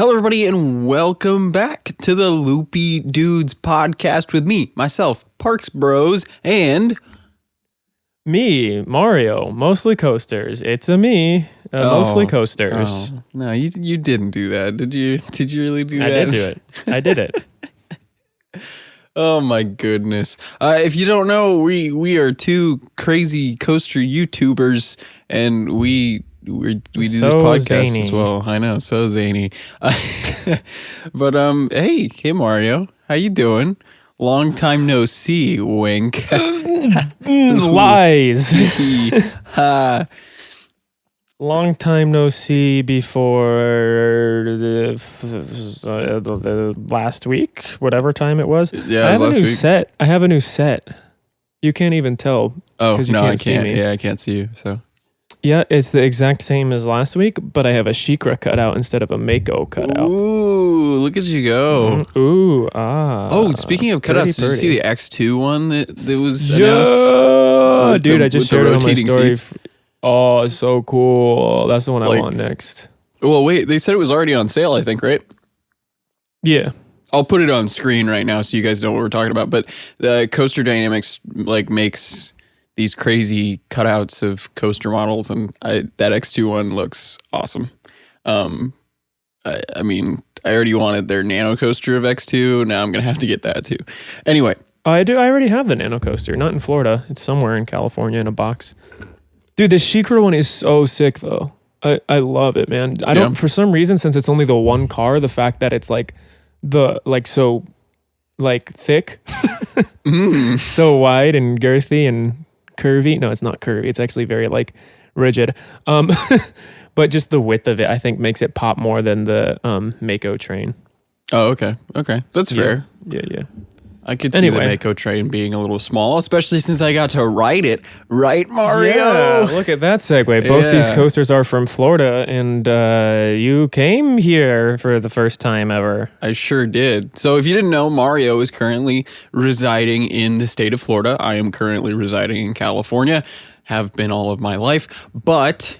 Hello, everybody, and welcome back to the Loopy Doods podcast with me, myself, Parks Bros, and... Me, Mario, mostly coasters. It's a me, mostly coasters. Oh, no, you didn't do that, did you? Did you really do that? I did do it. I did it. Oh my goodness. If you don't know, we are two crazy coaster YouTubers, and we do this podcast zany as well. I know, so zany. But hey Mario, how you doing? Long time no see, wink. Lies. Long time no see before the last week, whatever time it was. Yeah, it was last week. I have a new set. You can't even tell. Oh, you no, can't I see can't. me. Yeah, I can't see you, so. Yeah, it's the exact same as last week, but I have a Shikra cutout instead of a Mako cutout. Ooh, look at you go. Oh, speaking of cutouts, did you see the X2 one that was announced? Yeah, dude, I just shared it on my story. Oh, it's so cool. That's the one I want next. Well, wait, they said it was already on sale, I think, right? Yeah. I'll put it on screen right now so you guys know what we're talking about, but the Coaster Dynamics makes these crazy cutouts of coaster models, and that X2 one looks awesome. I mean, I already wanted their nano coaster of X2. Now I'm gonna have to get that too. Anyway, I do. I already have the nano coaster. Not in Florida. It's somewhere in California in a box. Dude, the Shikra one is so sick though. I love it, man. I don't for some reason, since it's only the one car, the fact that it's thick, so wide and girthy and curvy. No, it's not curvy. It's actually very rigid. But just the width of it, I think, makes it pop more than the Mako train. Oh, okay. That's fair. Yeah. I could see the Mako train being a little small, especially since I got to ride it. Right, Mario? Yeah, look at that segue. Both these coasters are from Florida, and you came here for the first time ever. I sure did. So if you didn't know, Mario is currently residing in the state of Florida. I am currently residing in California, have been all of my life, but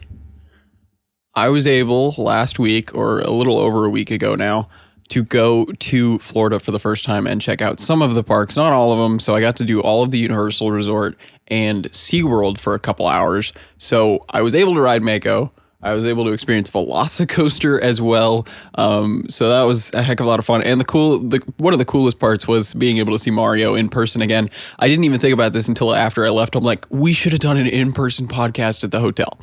I was able last week, or a little over a week ago now, to go to Florida for the first time and check out some of the parks, not all of them. So I got to do all of the Universal Resort and SeaWorld for a couple hours. So I was able to ride Mako. I was able to experience VelociCoaster as well. So that was a heck of a lot of fun. And one of the coolest parts was being able to see Mario in person again. I didn't even think about this until after I left. I'm like, we should have done an in-person podcast at the hotel.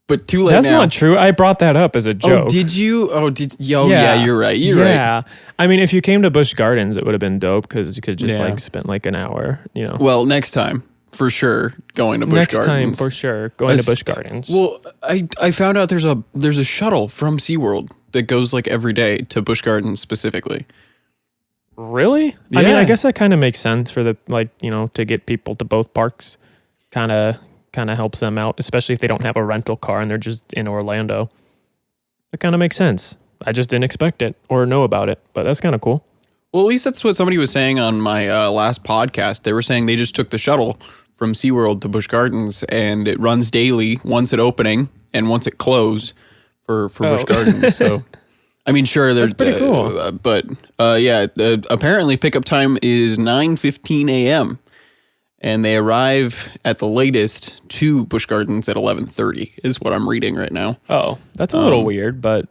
But too late. That's not true. I brought that up as a joke. Oh, did you? Yeah, you're right. You're right. I mean, if you came to Busch Gardens, it would have been dope because you could just spend an hour, Well, next time, for sure, going to Busch Gardens. Next time, for sure, going to Busch Gardens. Well, I found out there's a shuttle from SeaWorld that goes every day to Busch Gardens specifically. Really? Yeah. I mean, I guess that kind of makes sense for the, to get people to both parks. Kind of helps them out, especially if they don't have a rental car and they're just in Orlando. That kind of makes sense. I just didn't expect it or know about it, but that's kind of cool. Well, at least that's what somebody was saying on my last podcast. They were saying they just took the shuttle from SeaWorld to Busch Gardens, and it runs daily, once at opening and once at close for Busch Gardens. So, I mean, sure, there's pretty cool. But apparently pickup time is 9:15 a.m. And they arrive at the latest to Busch Gardens at 11:30 is what I'm reading right now. Oh, that's a little weird, but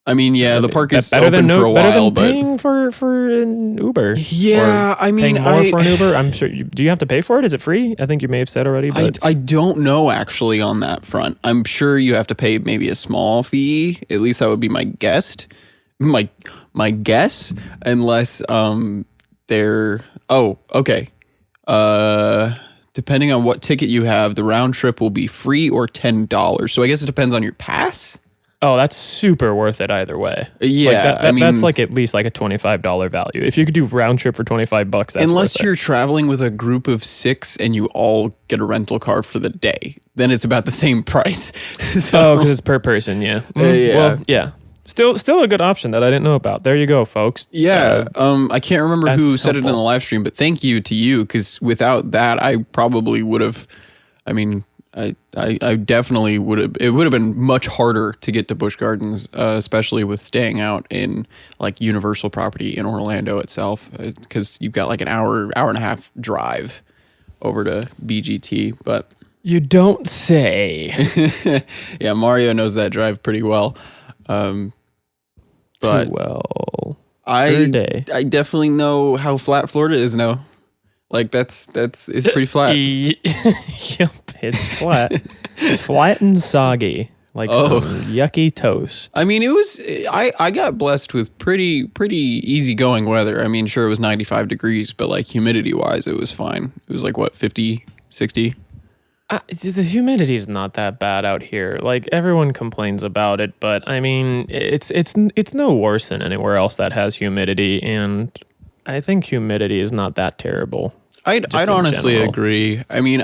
I mean, yeah, the park is open for a while, but paying for an Uber. Yeah, I mean, paying more for an Uber. I'm sure. Do you have to pay for it? Is it free? I think you may have said already. But I don't know actually on that front. I'm sure you have to pay maybe a small fee. At least that would be my guess. My guess, unless they're okay. Depending on what ticket you have, the round trip will be free or $10. So I guess it depends on your pass. Oh, that's super worth it either way. Yeah, I mean, that's at least a $25 value. If you could do round trip for $25, that's unless you're traveling with a group of 6 and you all get a rental car for the day, then it's about the same price. Because it's per person. Yeah. Well, yeah. Still a good option that I didn't know about. There you go, folks. Yeah. I can't remember who said it in the live stream, but thank you to you, because without that, I probably would have. I mean, I definitely would have. It would have been much harder to get to Busch Gardens, especially with staying out in like Universal property in Orlando itself, because you've got like an hour and a half drive over to BGT. But you don't say. Yeah, Mario knows that drive pretty well. But Too well. I definitely know how flat Florida is now. Like it's pretty flat. Yep, it's flat. Flat and soggy. Like some yucky toast. I mean, I got blessed with pretty easygoing weather. I mean, sure, it was 95 degrees, but like humidity wise, it was fine. It was like what, 50, 60? The humidity is not that bad out here. Like everyone complains about it, but I mean, it's no worse than anywhere else that has humidity, and I think humidity is not that terrible. I'd honestly agree. I mean,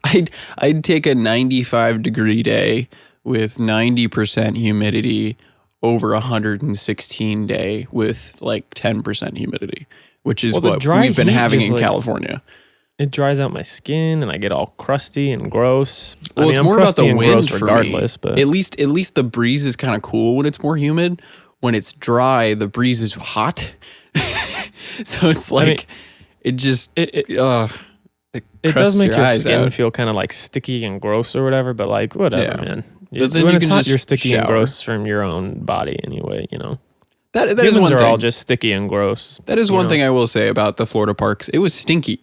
I'd take a 95 degree day with 90% humidity over 116 day with like 10% humidity, which is what we've been having in California. It dries out my skin and I get all crusty and gross. Well, it's more about the wind for regardless, me. But at least the breeze is kind of cool when it's more humid. When it's dry, the breeze is hot. So it's like it does make your skin feel kind of like sticky and gross or whatever. But like whatever, man. But then when you it's can hot, just you're sticky shower. and gross from your own body anyway. You know. That Humans is one are thing. all just sticky and gross. That is one thing I will say about the Florida parks. It was stinky.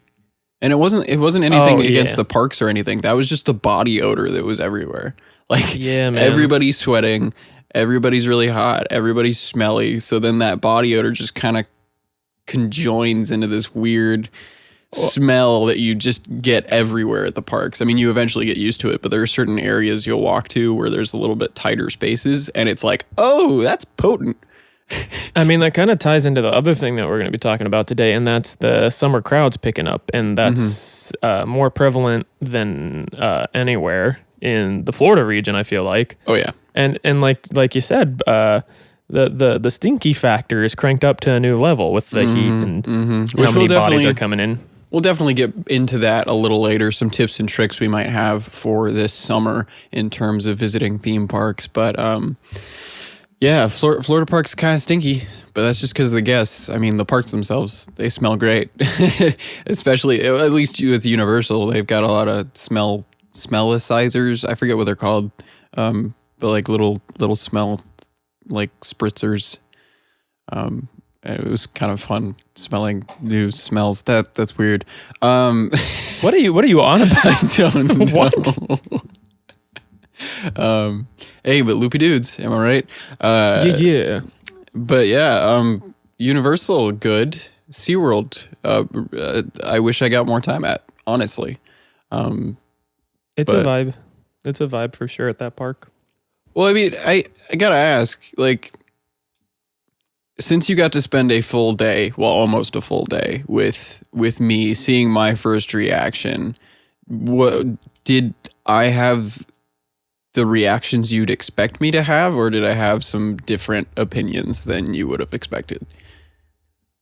And it wasn't anything against the parks or anything. That was just the body odor that was everywhere. Like everybody's sweating, everybody's really hot, everybody's smelly. So then that body odor just kind of conjoins into this weird smell that you just get everywhere at the parks. I mean, you eventually get used to it, but there are certain areas you'll walk to where there's a little bit tighter spaces and it's like, oh, that's potent. I mean, that kind of ties into the other thing that we're going to be talking about today, and that's the summer crowds picking up, and that's more prevalent than anywhere in the Florida region, I feel like. Oh yeah, and like you said, the stinky factor is cranked up to a new level with the heat and how many bodies are coming in. We'll definitely get into that a little later. Some tips and tricks we might have for this summer in terms of visiting theme parks, but yeah, Florida park's kind of stinky, but that's just because of the guests. I mean, the parks themselves, they smell great. Especially, at least with Universal, they've got a lot of smellicizers. I forget what they're called, but like little smell, like spritzers. It was kind of fun smelling new smells. That's weird. What are you on about? I don't know. What? Hey, but Loopy Doods, am I right? Yeah. But yeah, Universal, good. SeaWorld, I wish I got more time at, honestly. It's a vibe. It's a vibe for sure at that park. Well, I mean, I gotta ask, like, since you got to spend a full day, well, almost a full day with me, seeing my first reaction, what did I have the reactions you'd expect me to have, or did I have some different opinions than you would have expected?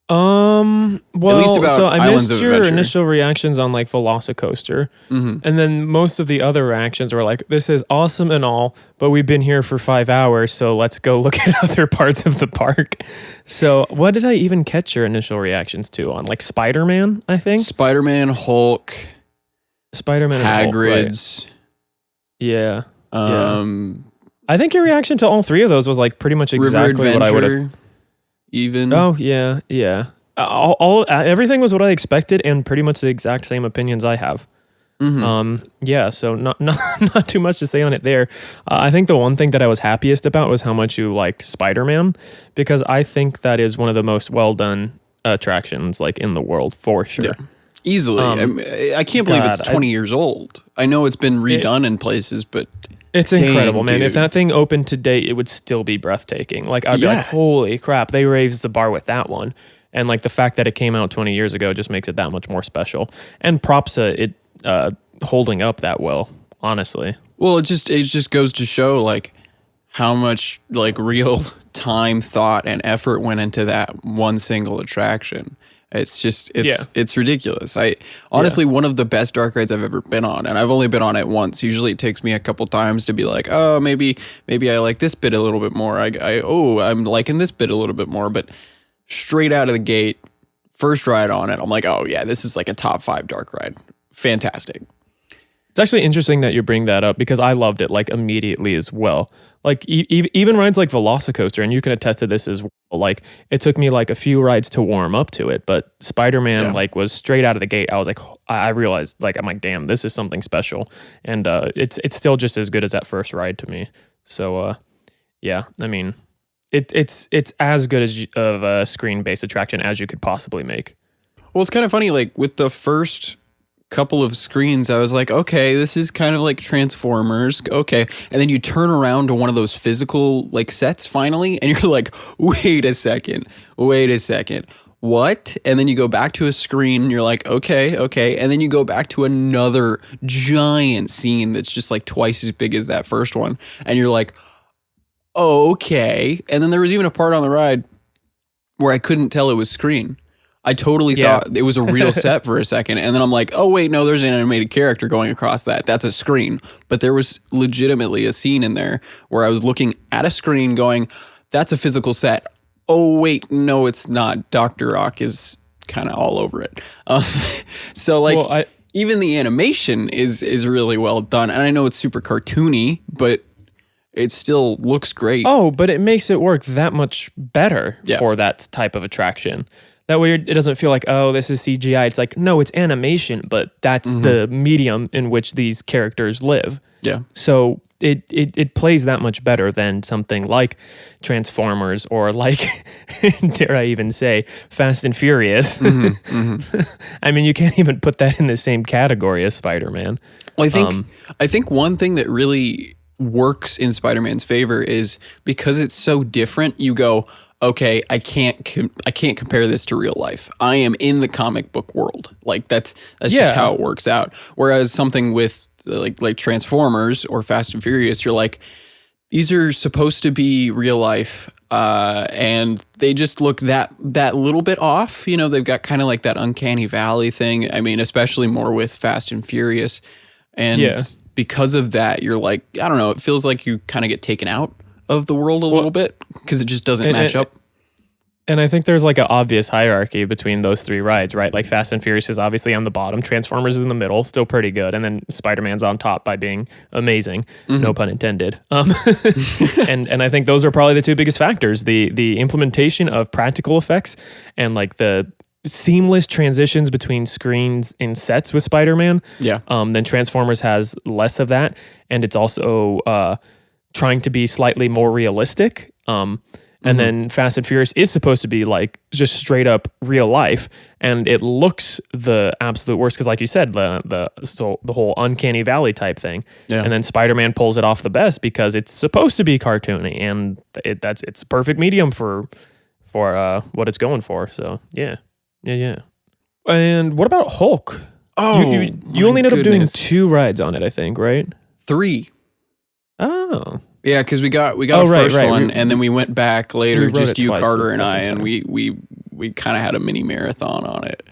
Well, so I missed your Adventure. initial reactions on like VelociCoaster, Mm-hmm. and then most of the other reactions were like, "This is awesome and all, but we've been here for 5 hours, so let's go look at other parts of the park." So, what did I even catch your initial reactions to on like Spiderman? I think Spiderman, Hulk, Spiderman, Hagrid's. And Hulk, right. Yeah. I think your reaction to all three of those was like pretty much exactly what I would have. Even. Oh yeah. Everything was what I expected, and pretty much the exact same opinions I have. Mm-hmm. Yeah. So not too much to say on it there. I think the one thing that I was happiest about was how much you liked Spider-Man, because I think that is one of the most well done attractions like in the world for sure. Yeah. Easily. I can't believe it's 20 years old. I know it's been redone in places, but it's incredible, man. Dude. If that thing opened today, it would still be breathtaking. Like I'd be like, holy crap, they raised the bar with that one. And like the fact that it came out 20 years ago just makes it that much more special. And props to it holding up that well, honestly. Well, it just goes to show like how much like real time, thought, and effort went into that one single attraction. It's ridiculous. I honestly one of the best dark rides I've ever been on, and I've only been on it once. Usually it takes me a couple times to be like, oh, maybe I like this bit a little bit more. I'm liking this bit a little bit more, but straight out of the gate, first ride on it, I'm like, oh yeah, this is like a top 5 dark ride. Fantastic. It's actually interesting that you bring that up because I loved it like immediately as well. Like even rides like VelociCoaster, and you can attest to this as well. Like it took me like a few rides to warm up to it, but Spider-Man like was straight out of the gate. I was like, I realized like I'm like, damn, this is something special, and it's still just as good as that first ride to me. So yeah, I mean, it's as good as of a screen-based attraction as you could possibly make. Well, it's kind of funny, like with the first couple of screens, I was like, okay, this is kind of like Transformers, okay, and then you turn around to one of those physical like sets finally, and you're like, wait a second, what? And then you go back to a screen, and you're like, okay, and then you go back to another giant scene that's just like twice as big as that first one, and you're like, okay. And then there was even a part on the ride where I couldn't tell it was screen. I totally thought it was a real set for a second. And then I'm like, oh, wait, no, there's an animated character going across that. That's a screen. But there was legitimately a scene in there where I was looking at a screen going, that's a physical set. Oh, wait, no, it's not. Dr. Rock is kind of all over it. So like even the animation is really well done. And I know it's super cartoony, but it still looks great. Oh, but it makes it work that much better for that type of attraction. That way it doesn't feel like, oh, this is CGI. It's like, no, it's animation, but that's the medium in which these characters live. Yeah. So it plays that much better than something like Transformers or like, dare I even say, Fast and Furious. I mean, you can't even put that in the same category as Spider-Man. Well, I think one thing that really works in Spider-Man's favor is because it's so different, you go, okay, I can't compare this to real life. I am in the comic book world. Like that's just how it works out. Whereas something with like Transformers or Fast and Furious, you're like, these are supposed to be real life, and they just look that little bit off. You know, they've got kind of like that uncanny valley thing. I mean, especially more with Fast and Furious, and because of that, you're like, I don't know. It feels like you kind of get taken out of the world a little bit because it just doesn't match up. And I think there's like an obvious hierarchy between those 3 rides, right? Like Fast and Furious is obviously on the bottom, Transformers is in the middle, still pretty good, and then Spider-Man's on top by being amazing, no pun intended. And I think those are probably the 2 biggest factors: the implementation of practical effects and like the seamless transitions between screens and sets with Spider-Man. Yeah. Then Transformers has less of that, and it's also trying to be slightly more realistic. And then Fast and Furious is supposed to be like just straight up real life, and it looks the absolute worst because, like you said, the whole uncanny valley type thing. Yeah. And then Spider-Man pulls it off the best because it's supposed to be cartoony, and it's a perfect medium for what it's going for. So yeah. And what about Hulk? Oh, you only ended up doing 2 rides on it, I think, right? 3. Oh. Yeah, because we got a first one, and then we went back later, just you, Carter, and I, and we kind of had a mini marathon on it,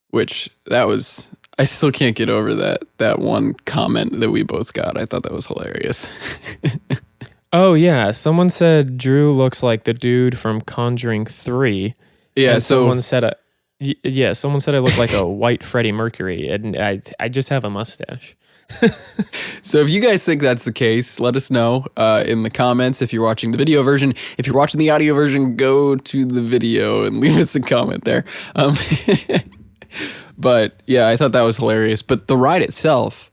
which that was, I still can't get over that one comment that we both got. I thought that was hilarious. Oh yeah, someone said Drew looks like the dude from Conjuring 3. Yeah, someone said I look like a white Freddie Mercury, and I just have a mustache. So if you guys think that's the case, let us know in the comments. If you're watching the video version, if you're watching the audio version, go to the video and leave us a comment there. But yeah, I thought that was hilarious. But the ride itself,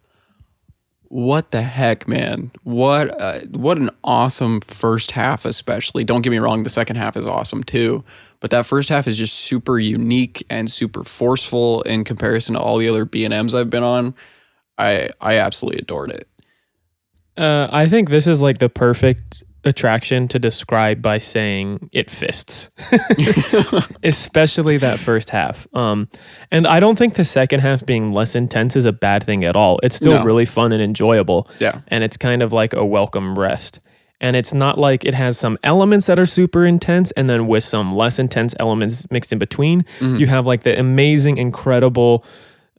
what the heck, man? What an awesome first half, especially. Don't get me wrong, the second half is awesome too. But that first half is just super unique and super forceful in comparison to all the other B&Ms I've been on. I absolutely adored it. I think this is like the perfect attraction to describe by saying it fists, especially that first half. And I don't think the second half being less intense is a bad thing at all. It's still really fun and enjoyable. Yeah. And it's kind of like a welcome rest. And it's not like it has some elements that are super intense and then with some less intense elements mixed in between. You have like the amazing, incredible,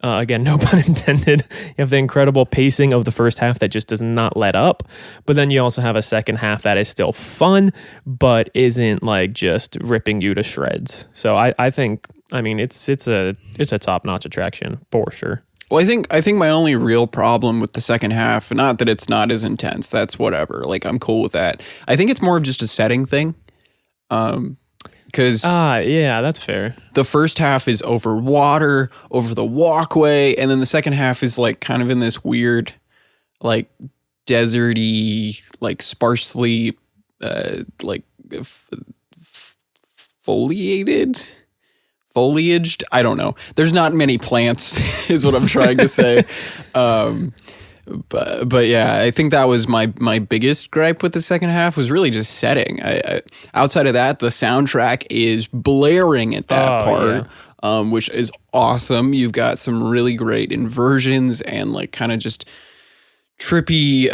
again, no pun intended, you have the incredible pacing of the first half that just does not let up. But then you also have a second half that is still fun, but isn't like just ripping you to shreds. So I think, I mean, it's a top-notch attraction for sure. Well, I think my only real problem with the second half, not that it's not as intense, that's whatever. Like, I'm cool with that. I think it's more of just a setting thing. Because yeah, that's fair. The first half is over water, over the walkway, and then the second half is like kind of in this weird, like deserty, like sparsely, foliaged. I don't know. There's not many plants, is what I'm trying to say. But yeah, I think that was my biggest gripe with the second half was really just setting. I outside of that, the soundtrack is blaring at that part, which is awesome. You've got some really great inversions and like kind of just trippy,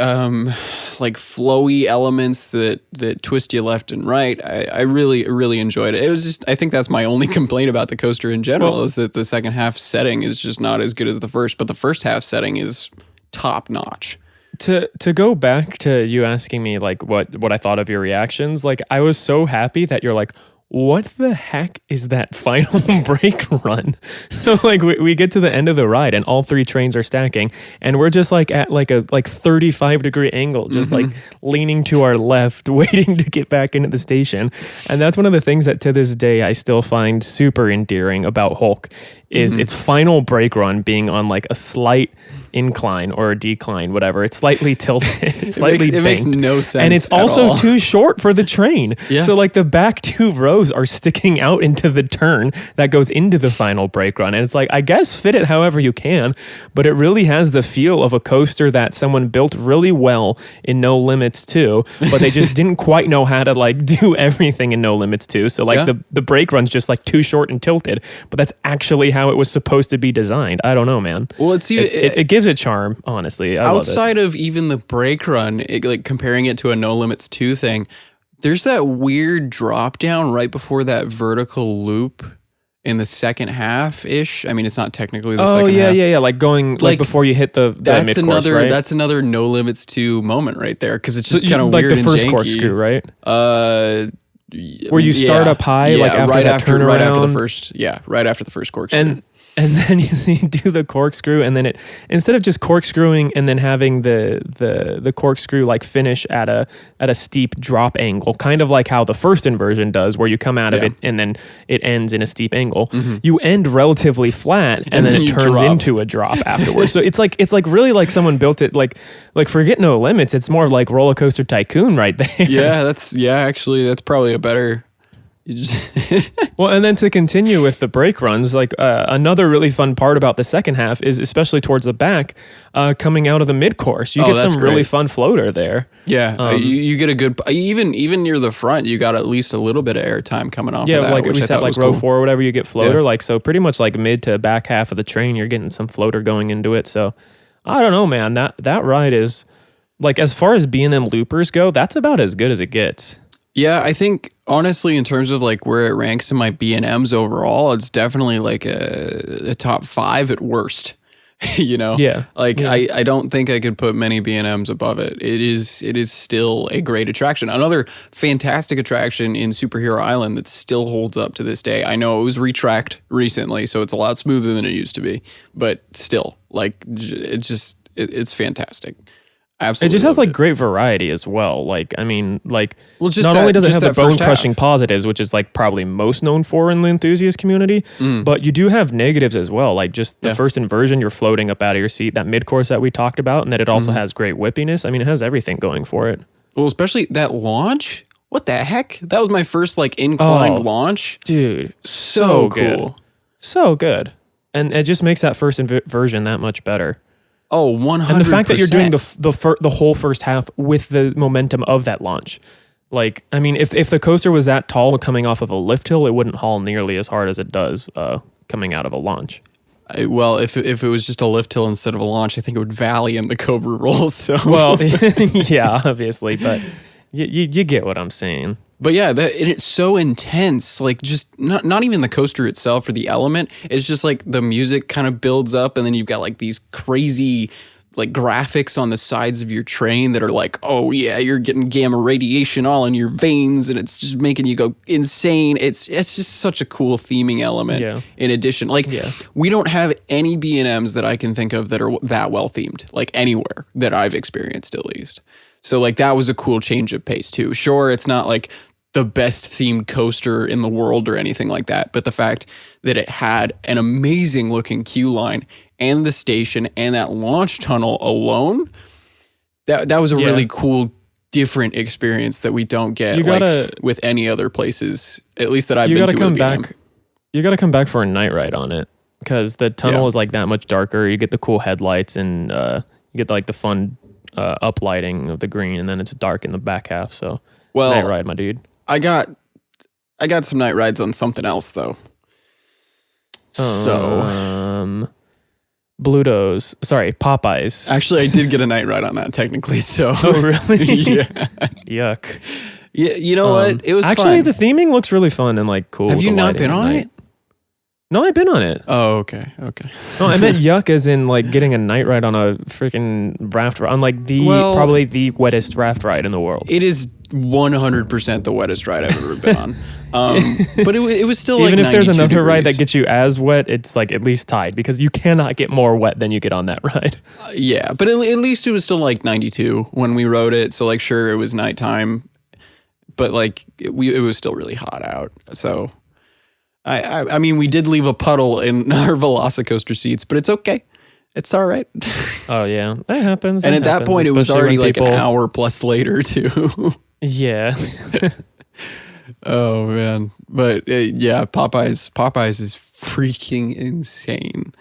like flowy elements that twist you left and right. I really enjoyed it. It was just, I think that's my only complaint about the coaster in general is that the second half setting is just not as good as the first, but the first half setting is top notch. To go back to you asking me like what I thought of your reactions, like I was so happy that you're like, what the heck is that final brake run? So like we get to the end of the ride and all three trains are stacking and we're just like at like a 35-degree angle, just like leaning to our left, waiting to get back into the station. And that's one of the things that to this day I still find super endearing about Hulk is its final brake run being on like a slight incline or a decline, whatever. It's slightly tilted, it's slightly it makes no sense. And it's also too short for the train. Yeah. So like the back two rows are sticking out into the turn that goes into the final brake run. And it's like, I guess fit it however you can, but it really has the feel of a coaster that someone built really well in No Limits 2, but they just didn't quite know how to like do everything in No Limits 2. So like the brake run's just like too short and tilted, but that's actually how it was supposed to be designed. I don't know, man. Well, it gives it charm, honestly. Outside of even the brake run, like comparing it to a No Limits 2 thing, there's that weird drop down right before that vertical loop in the second half ish. I mean, it's not technically the second half. Yeah. Like going like before you hit the mid-course, right? That's another No Limits 2 moment right there because it's just kind of like weird the first and janky. Corkscrew, right? Where you start up high, like after right that after turnaround. right after the first corkscrew. And then you do the corkscrew, and then it instead of just corkscrewing and then having the corkscrew like finish at a steep drop angle, kind of like how the first inversion does, where you come out of it and then it ends in a steep angle. You end relatively flat, and then it turns into a drop afterwards. So it's like really like someone built it like forget No Limits. It's more like Roller Coaster Tycoon right there. Actually that's probably a better. Well, and then to continue with the brake runs, like another really fun part about the second half is especially towards the back, coming out of the mid-course. You get some really fun floater there. Yeah, you get a good, even near the front, you got at least a little bit of airtime coming off of that. Yeah, like we said, like row 4 or whatever, you get floater. Like, so pretty much like mid to back half of the train, you're getting some floater going into it. So I don't know, man. That ride is, like, as far as B&M loopers go, that's about as good as it gets. Yeah, I think honestly, in terms of like where it ranks in my B&Ms overall, it's definitely like a top 5 at worst. You know, I don't think I could put many B&Ms above it. It is still a great attraction. Another fantastic attraction in Superhero Island that still holds up to this day. I know it was retracked recently, so it's a lot smoother than it used to be, but still, like it's fantastic. Absolutely, it just has like great variety as well. Like, I mean, like, well, just not only does it have the bone-crushing positives, which is like probably most known for in the enthusiast community, but you do have negatives as well. Like just the first inversion, you're floating up out of your seat. That mid-course that we talked about, and that it also has great whippiness. I mean, it has everything going for it. Well, especially that launch. What the heck? That was my first like inclined launch, dude. So cool, so good, and it just makes that first inversion that much better. Oh, 100%. And the fact that you're doing the whole first half with the momentum of that launch. Like, I mean, if the coaster was that tall coming off of a lift hill, it wouldn't haul nearly as hard as it does coming out of a launch. Well, if it was just a lift hill instead of a launch, I think it would valley in the Cobra rolls. So well, yeah, obviously, but You get what I'm saying. But yeah, and it's so intense. Like just not even the coaster itself or the element. It's just like the music kind of builds up, and then you've got like these crazy like graphics on the sides of your train that are like, oh yeah, you're getting gamma radiation all in your veins, and it's just making you go insane. It's just such a cool theming element. Yeah. In addition, like we don't have any B&Ms that I can think of that are that well themed, like anywhere that I've experienced at least. So like that was a cool change of pace too. Sure, it's not like the best themed coaster in the world or anything like that, but the fact that it had an amazing looking queue line and the station and that launch tunnel alone, that was a really cool, different experience that we don't get with any other places, at least that I've been to. You got to come back for a night ride on it, because the tunnel is like that much darker. You get the cool headlights, and you get like the fun uplighting of the green, and then it's dark in the back half. So night ride, my dude. I got some night rides on something else though. Popeyes. Actually, I did get a night ride on that technically. So. Oh really? Yeah. Yuck. Yeah, you know what? It was actually fun. The theming looks really fun and like cool. Have you not been on it? No, I've been on it. Oh, okay. No, I meant yuck as in like getting a night ride on a freaking raft ride, on like probably the wettest raft ride in the world. It is 100% the wettest ride I've ever been on. But it was still even like if there's another degrees. ride that gets you as wet, it's like at least tied, because you cannot get more wet than you get on that ride. Yeah, but at least it was still like 92 when we rode it. So like, sure, it was nighttime, but like it was still really hot out. So I mean, we did leave a puddle in our VelociCoaster seats, but it's okay. It's all right. Oh yeah, that happens. And at that point, it was already like an hour plus later too. Yeah. Oh man, but yeah, Popeyes is freaking insane.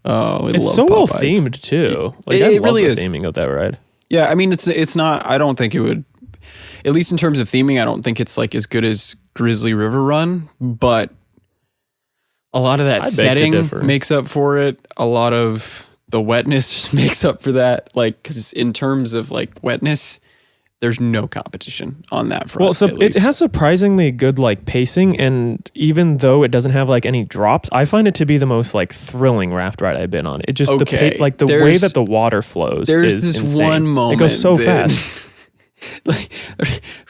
Oh, it's so well themed too. Like it I love really the is. theming of that ride. Yeah, I mean it's not. I don't think it would. At least in terms of theming, I don't think it's like as good as Grizzly River Run, but a lot of that setting makes up for it. A lot of the wetness makes up for that. Like, because in terms of like wetness, there's no competition on that front. Well, so it has surprisingly good like pacing, and even though it doesn't have like any drops, I find it to be the most like thrilling raft ride I've been on. It just the way that the water flows. There's is this insane. one moment. It goes so fast. Like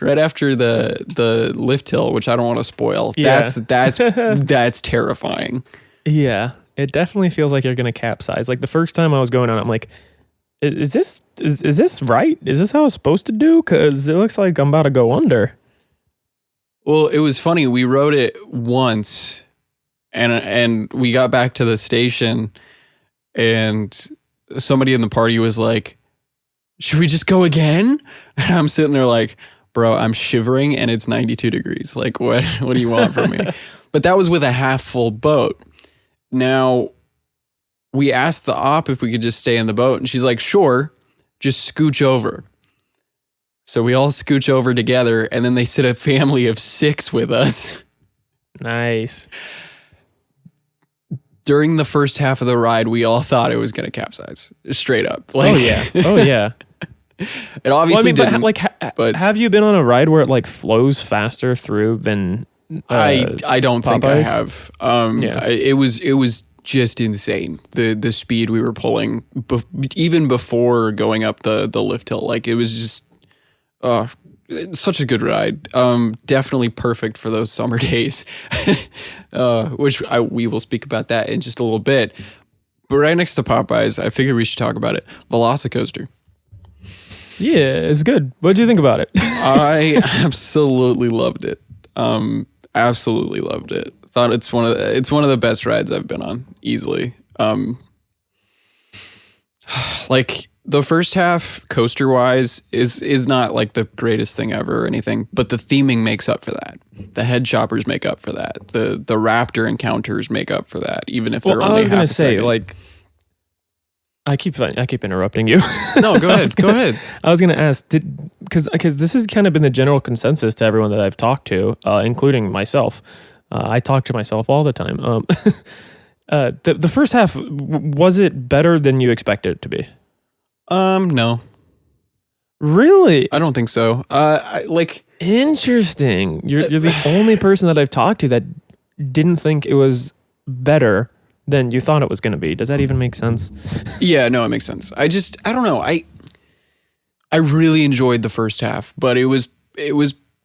right after the lift hill, which I don't want to spoil. Yeah. That's terrifying. Yeah, it definitely feels like you're gonna capsize. Like the first time I was going on, I'm like, is this right? Is this how it's supposed to do? Because it looks like I'm about to go under. Well, it was funny. We rode it once, and we got back to the station, and somebody in the party was like, should we just go again? And I'm sitting there like, bro, I'm shivering and it's 92 degrees. Like, what do you want from me? But that was with a half full boat. Now, we asked the op if we could just stay in the boat, and she's like, sure, just scooch over. So we all scooch over together, and then they sit a family of 6 with us. Nice. During the first half of the ride, we all thought it was going to capsize. Straight up. Like, oh yeah. It obviously didn't. But have you been on a ride where it like flows faster through than I don't think I have. Yeah. It was just insane. The speed we were pulling even before going up the lift hill. Like it was just such a good ride. Definitely perfect for those summer days. Which we will speak about that in just a little bit. But right next to Popeyes, I figured we should talk about it. VelociCoaster. Yeah, it's good. What did you think about it? I absolutely loved it. Absolutely loved it. Thought it's one of the best rides I've been on, easily. Like the first half, coaster wise, is not like the greatest thing ever or anything, but the theming makes up for that. The head choppers make up for that. The raptor encounters make up for that, even if they're only half a second. I was gonna say, like, I keep interrupting you. No, go ahead. Go ahead. I was going to ask, because this has kind of been the general consensus to everyone that I've talked to, including myself. I talk to myself all the time. The first half, was it better than you expected it to be? No. Really? I don't think so. Interesting. You're the only person that I've talked to that didn't think it was better than you thought it was going to be. Does that even make sense? Yeah, no, it makes sense. I don't know. I really enjoyed the first half, but it was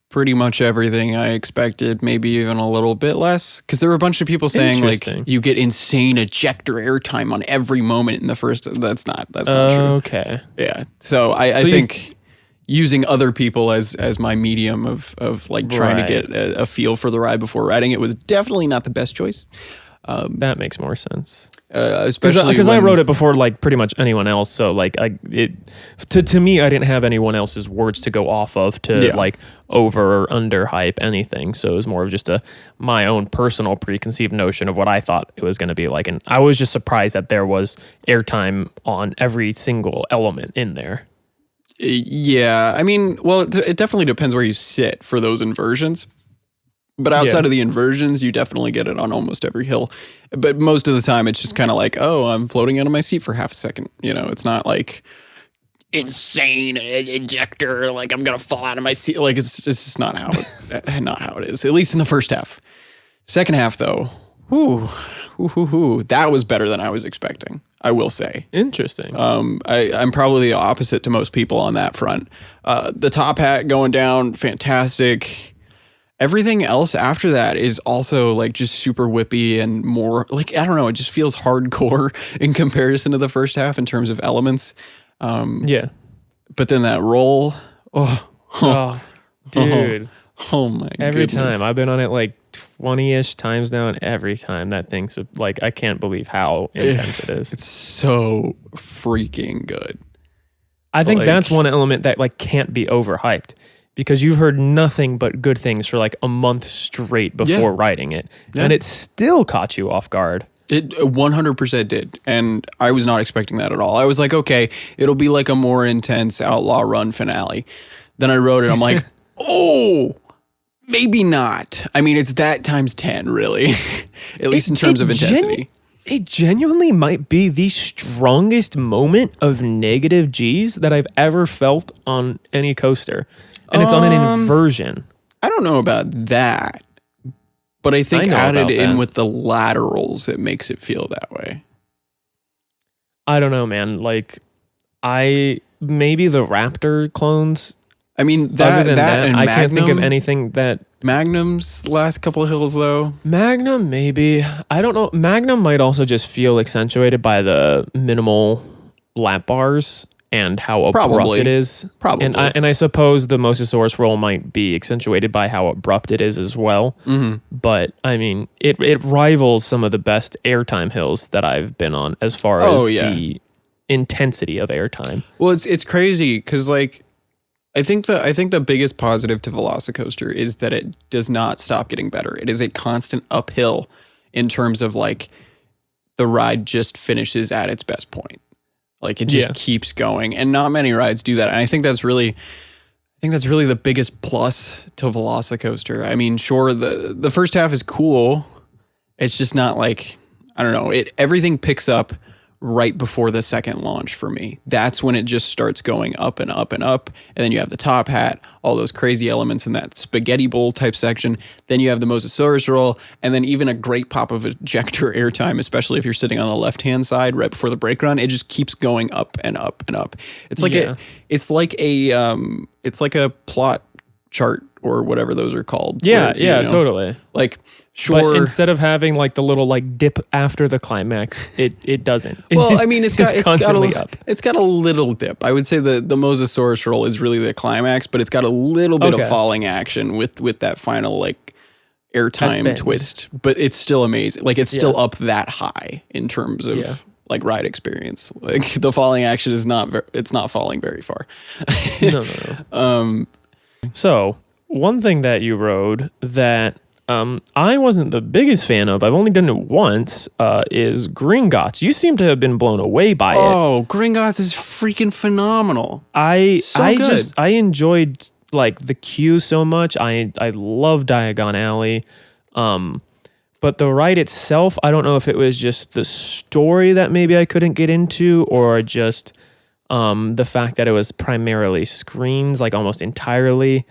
pretty much everything I expected, maybe even a little bit less. Because there were a bunch of people saying like you get insane ejector airtime on every moment in the first. That's not true. Okay. Yeah. So I think using other people as my medium of like trying to get a feel for the ride before riding it was definitely not the best choice. That makes more sense. Especially because I wrote it before like pretty much anyone else, so like to me I didn't have anyone else's words to go off of to like over or under hype anything, so it was more of just my own personal preconceived notion of what I thought it was going to be like, and I was just surprised that there was airtime on every single element in there. Yeah, I mean, well, it definitely depends where you sit for those inversions. But outside of the inversions, you definitely get it on almost every hill. But most of the time, it's just kind of like, oh, I'm floating out of my seat for half a second. You know, it's not like insane ejector, like I'm going to fall out of my seat. Like, it's just not how it is, at least in the first half. Second half, though, that was better than I was expecting, I will say. Interesting. I'm probably the opposite to most people on that front. The top hat going down, fantastic. Everything else after that is also like just super whippy and more like, I don't know, it just feels hardcore in comparison to the first half in terms of elements. Yeah. But then that roll, dude. Oh my every goodness. time. I've been on it like 20-ish times now, and every time that thing's like, I can't believe how intense it is. It's so freaking good. I think that's one element that like can't be overhyped. Because you've heard nothing but good things for like a month straight before riding it. Yeah. And it still caught you off guard. It 100% did. And I was not expecting that at all. I was like, okay, it'll be like a more intense Outlaw Run finale. Then I wrote it. I'm like, oh, maybe not. I mean, it's that times 10, really. At least in terms of intensity. It genuinely might be the strongest moment of negative G's that I've ever felt on any coaster. And it's on an inversion. I don't know about that, but I think added in with the laterals, it makes it feel that way. I don't know, man. Like, maybe the Raptor clones. I mean, that and Magnum, I can't think of anything that. Magnum's last couple of hills, though. Magnum, maybe. I don't know. Magnum might also just feel accentuated by the minimal lap bars and how abrupt it is. Probably. And I suppose the Mosasaurus roll might be accentuated by how abrupt it is as well. Mm-hmm. But, I mean, it rivals some of the best airtime hills that I've been on as far as the intensity of airtime. Well, it's crazy because, like, I think the biggest positive to VelociCoaster is that it does not stop getting better. It is a constant uphill in terms of, like, the ride just finishes at its best point. Like, it just keeps going, and not many rides do that. And I think that's really the biggest plus to VelociCoaster. I mean, sure, the first half is cool. It's just not like, I don't know, everything picks up right before the second launch for me. That's when it just starts going up and up and up. And then you have the top hat, all those crazy elements in that spaghetti bowl type section. Then you have the Mosasaurus roll, and then even a great pop of ejector airtime, especially if you're sitting on the left-hand side right before the brake run. It just keeps going up and up and up. It's like it's like a plot chart or whatever those are called. Yeah, totally. Like, sure. But instead of having like the little like dip after the climax, it doesn't. Well, I mean, it's got a little dip. I would say the Mosasaurus roll is really the climax, but it's got a little bit of falling action with that final like airtime twist. But it's still amazing. Like, it's still up that high in terms of like ride experience. Like, the falling action is it's not falling very far. No. So, one thing that you rode that I wasn't the biggest fan of, I've only done it once, is Gringott. You seem to have been blown away by it. Oh, Gringott is freaking phenomenal. I enjoyed like the queue so much. I love Diagon Alley. But the ride itself, I don't know if it was just the story that maybe I couldn't get into, or just The fact that it was primarily screens, like almost entirely.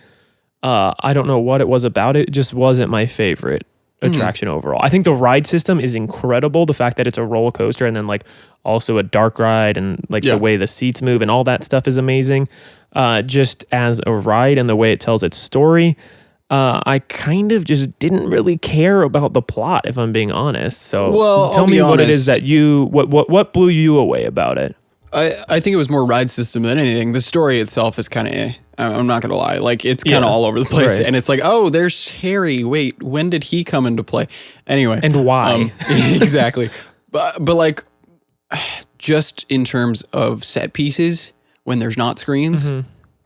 I don't know what it was about it. It just wasn't my favorite attraction overall. I think the ride system is incredible. The fact that it's a roller coaster and then like also a dark ride and like the way the seats move and all that stuff is amazing. Just as a ride and the way it tells its story, I kind of just didn't really care about the plot, if I'm being honest. So tell me what it is that what blew you away about it. I think it was more ride system than anything. The story itself is kind of I'm not going to lie. Like, it's kind of all over the place. Right. And it's like, oh, there's Harry. Wait, when did he come into play? Anyway. And why? Exactly. But like, just in terms of set pieces, when there's not screens,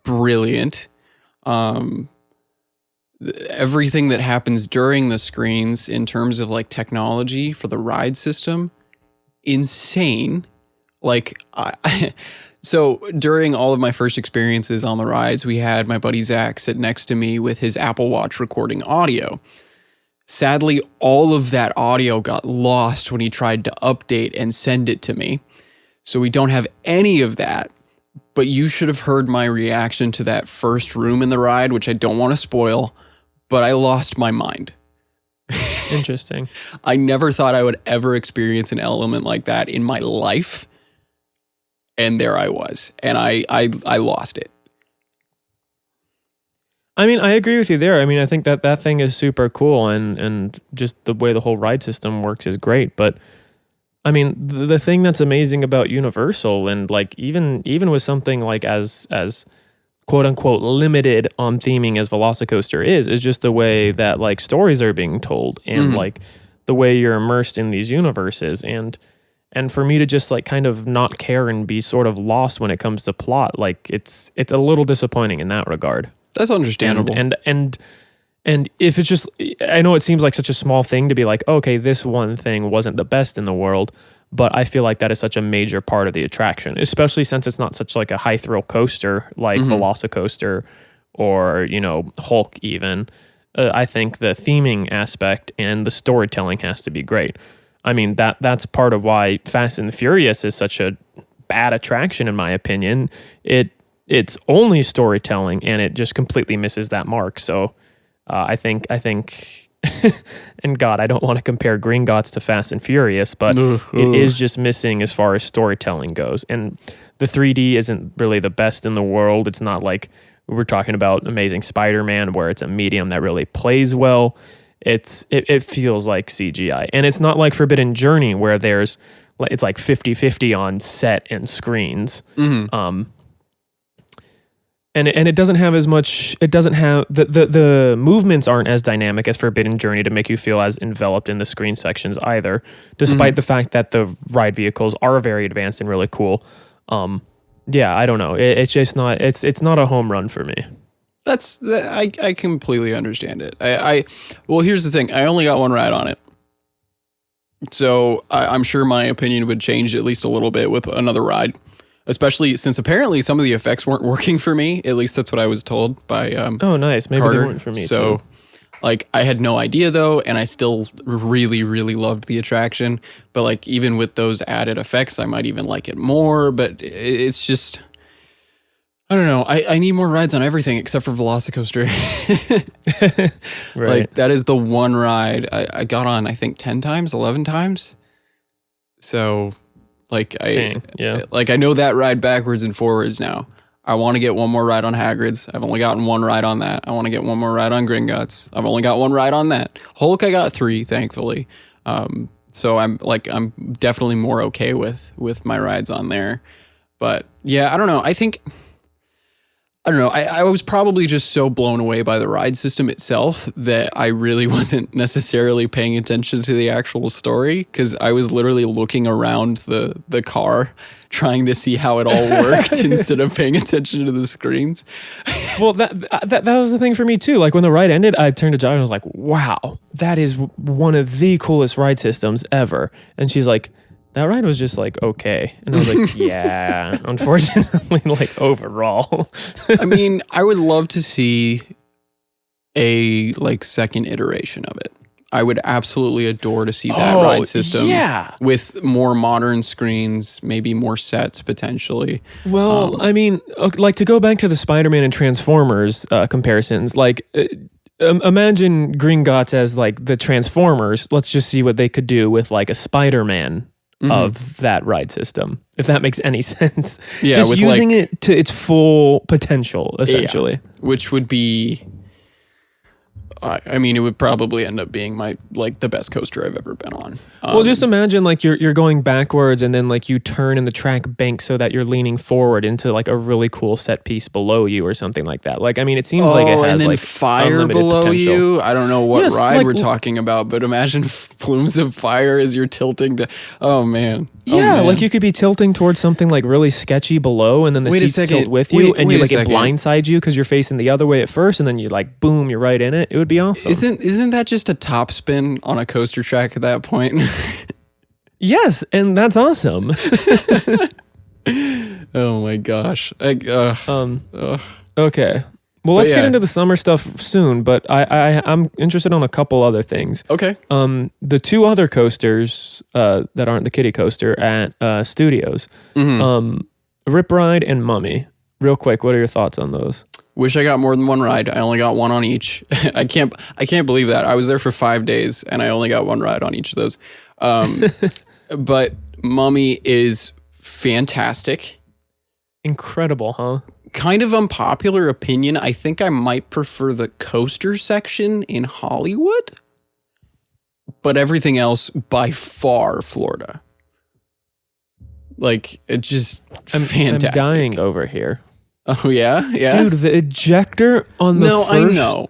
brilliant. Everything that happens during the screens in terms of like technology for the ride system, insane. Like, so during all of my first experiences on the rides, we had my buddy Zach sit next to me with his Apple Watch recording audio. Sadly, all of that audio got lost when he tried to update and send it to me. So we don't have any of that. But you should have heard my reaction to that first room in the ride, which I don't want to spoil, but I lost my mind. Interesting. I never thought I would ever experience an element like that in my life. And there I was, and I lost it. I mean, I agree with you there. I mean, I think that thing is super cool, and just the way the whole ride system works is great. But I mean, the thing that's amazing about Universal, and like even with something like as quote unquote limited on theming as VelociCoaster is just the way that like stories are being told, and like the way you're immersed in these universes, and for me to just like kind of not care and be sort of lost when it comes to plot, like it's a little disappointing in that regard. That's understandable. And if it's just, I know it seems like such a small thing to be like, okay, this one thing wasn't the best in the world, but I feel like that is such a major part of the attraction, especially since it's not such like a high thrill coaster like VelociCoaster or, you know, Hulk even. I think the theming aspect and the storytelling has to be great. I mean, that's part of why Fast and the Furious is such a bad attraction, in my opinion. It's only storytelling, and it just completely misses that mark. So I think, and God, I don't want to compare Gringotts to Fast and Furious, but it is just missing as far as storytelling goes. And the 3D isn't really the best in the world. It's not like we're talking about Amazing Spider-Man, where it's a medium that really plays well. It feels like CGI, and it's not like Forbidden Journey where it's like 50-50 on set and screens. And it doesn't have as much. It doesn't have the movements aren't as dynamic as Forbidden Journey to make you feel as enveloped in the screen sections either, despite the fact that the ride vehicles are very advanced and really cool. Yeah, I don't know. It's just not. It's not a home run for me. I completely understand it. Well, here's the thing. I only got one ride on it. So I'm sure my opinion would change at least a little bit with another ride, especially since apparently some of the effects weren't working for me. At least that's what I was told by oh, nice. Maybe Carter. They weren't for me so, too. Like, I had no idea though, and I still really, really loved the attraction. But like, even with those added effects, I might even like it more. But it's just, I don't know. I need more rides on everything except for VelociCoaster. Right. Like, that is the one ride I got on, I think 10 times, 11 times. So like I know that ride backwards and forwards now. I want to get one more ride on Hagrid's. I've only gotten one ride on that. I want to get one more ride on Gringotts. I've only got one ride on that. Hulk, I got 3, thankfully. So I'm definitely more okay with my rides on there. But yeah, I don't know. I was probably just so blown away by the ride system itself that I really wasn't necessarily paying attention to the actual story, because I was literally looking around the car trying to see how it all worked instead of paying attention to the screens. Well, that was the thing for me too. Like, when the ride ended, I turned to John and I was like, wow, that is one of the coolest ride systems ever. And she's like, that ride was just like, okay. And I was like, yeah, unfortunately, like, overall. I mean, I would love to see a like second iteration of it. I would absolutely adore to see that ride system. Yeah. With more modern screens, maybe more sets potentially. Well, I mean, like to go back to the Spider-Man and Transformers comparisons, like imagine Gringott as like the Transformers. Let's just see what they could do with like a Spider-Man of that ride system, if that makes any sense. Yeah, just with using it to its full potential, essentially. Yeah, which would be... I mean, it would probably end up being the best coaster I've ever been on. Well, just imagine like you're going backwards and then like you turn in the track bank so that you're leaning forward into like a really cool set piece below you or something like that. Like, I mean, it seems like it has and then like fire below potential. you. I don't know what ride like, we're talking about, but imagine plumes of fire as you're tilting to. Oh man. Yeah, like you could be tilting towards something like really sketchy below, and then the seats tilt with you, and you like it blindsides you because you're facing the other way at first, and then you like boom, you're right in it. It would be awesome. Isn't that just a top spin on a coaster track at that point? Yes, and that's awesome. Oh my gosh. Okay. Well, let's get into the summer stuff soon, but I'm interested on a couple other things. Okay. The two other coasters that aren't the kiddie coaster at Studios, Rip Ride and Mummy. Real quick, what are your thoughts on those? Wish I got more than one ride. I only got one on each. I can't believe that. I was there for 5 days and I only got one ride on each of those. But Mummy is fantastic. Incredible, huh? Kind of unpopular opinion. I think I might prefer the coaster section in Hollywood, but everything else by far Florida. Like, it's just fantastic. I'm dying over here. Oh yeah, dude, the ejector on the first...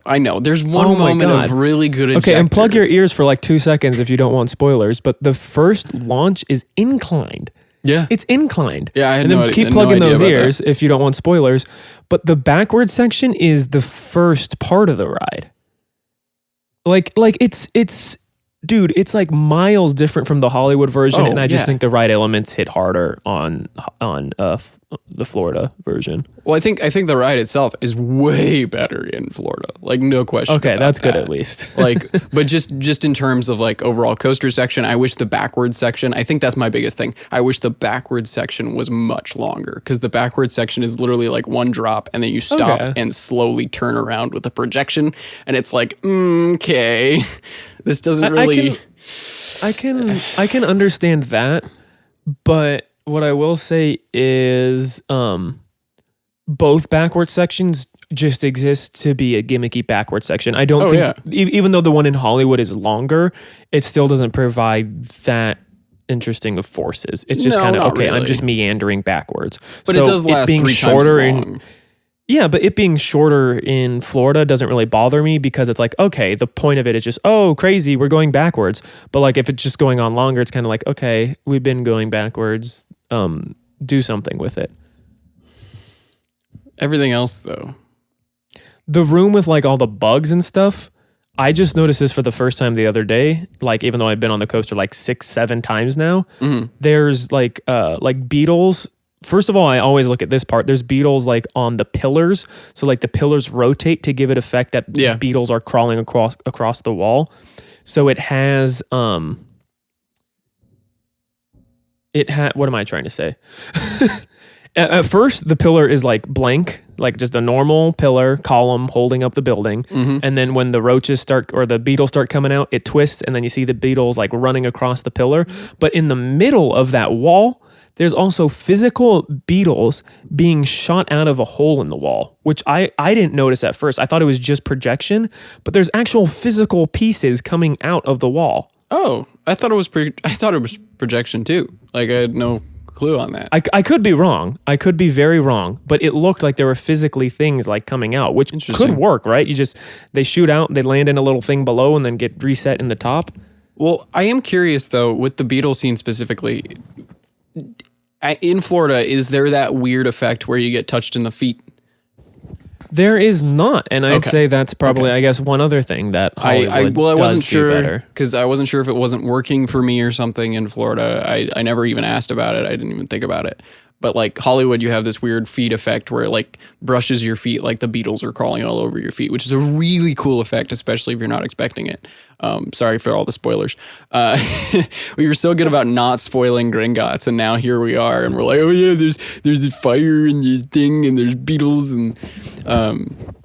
I know. There's one moment of really good ejector. Okay, and plug your ears for like 2 seconds if you don't want spoilers. But the first launch is inclined. Yeah, it's inclined. Yeah, I had and then keep plugging those ears if you don't want spoilers. But the backward section is the first part of the ride. Like it's. Dude, it's like miles different from the Hollywood version, and I just think the ride elements hit harder on the Florida version. Well, I think the ride itself is way better in Florida, like no question. Okay, that's good at least. Like, but just in terms of like overall coaster section, I wish the backwards section. I think that's my biggest thing. I wish the backwards section was much longer because the backwards section is literally like one drop, and then you stop and slowly turn around with the projection, and it's like okay. This doesn't really... I can understand that, but what I will say is both backward sections just exist to be a gimmicky backward section. I don't think... Even though the one in Hollywood is longer, it still doesn't provide that interesting of forces. It's just kind of, really. I'm just meandering backwards. But so it does last 3 times as long. Yeah, but it being shorter in Florida doesn't really bother me because it's like, okay, the point of it is just, oh, crazy, we're going backwards. But like if it's just going on longer, it's kind of like, okay, we've been going backwards. Do something with it. Everything else, though. The room with like all the bugs and stuff, I just noticed this for the first time the other day. Like even though I've been on the coaster like 6-7 times now, there's like beetles. First of all, I always look at this part. There's beetles like on the pillars. So like the pillars rotate to give it effect that beetles are crawling across the wall. So it has what am I trying to say? At first, the pillar is like blank, like just a normal pillar column holding up the building. And then when the roaches start or the beetles start coming out, it twists and then you see the beetles like running across the pillar. But in the middle of that wall, there's also physical beetles being shot out of a hole in the wall, which I didn't notice at first. I thought it was just projection, but there's actual physical pieces coming out of the wall. Oh, I thought it was projection too. Like I had no clue on that. I could be wrong. I could be very wrong, but it looked like there were physically things like coming out, which could work, right? They shoot out, they land in a little thing below and then get reset in the top. Well, I am curious though, with the beetle scene specifically, in Florida, is there that weird effect where you get touched in the feet? There is not, and I'd say that's probably, I guess, one other thing that Hollywood I wasn't does sure do better. Because I wasn't sure if it wasn't working for me or something in Florida. I never even asked about it. I didn't even think about it. But like Hollywood, you have this weird feet effect where it like brushes your feet like the beetles are crawling all over your feet, which is a really cool effect, especially if you're not expecting it. Sorry for all the spoilers. We were so good about not spoiling Gringotts, and now here we are, and we're like, oh yeah, there's a fire and this thing, and there's beetles, and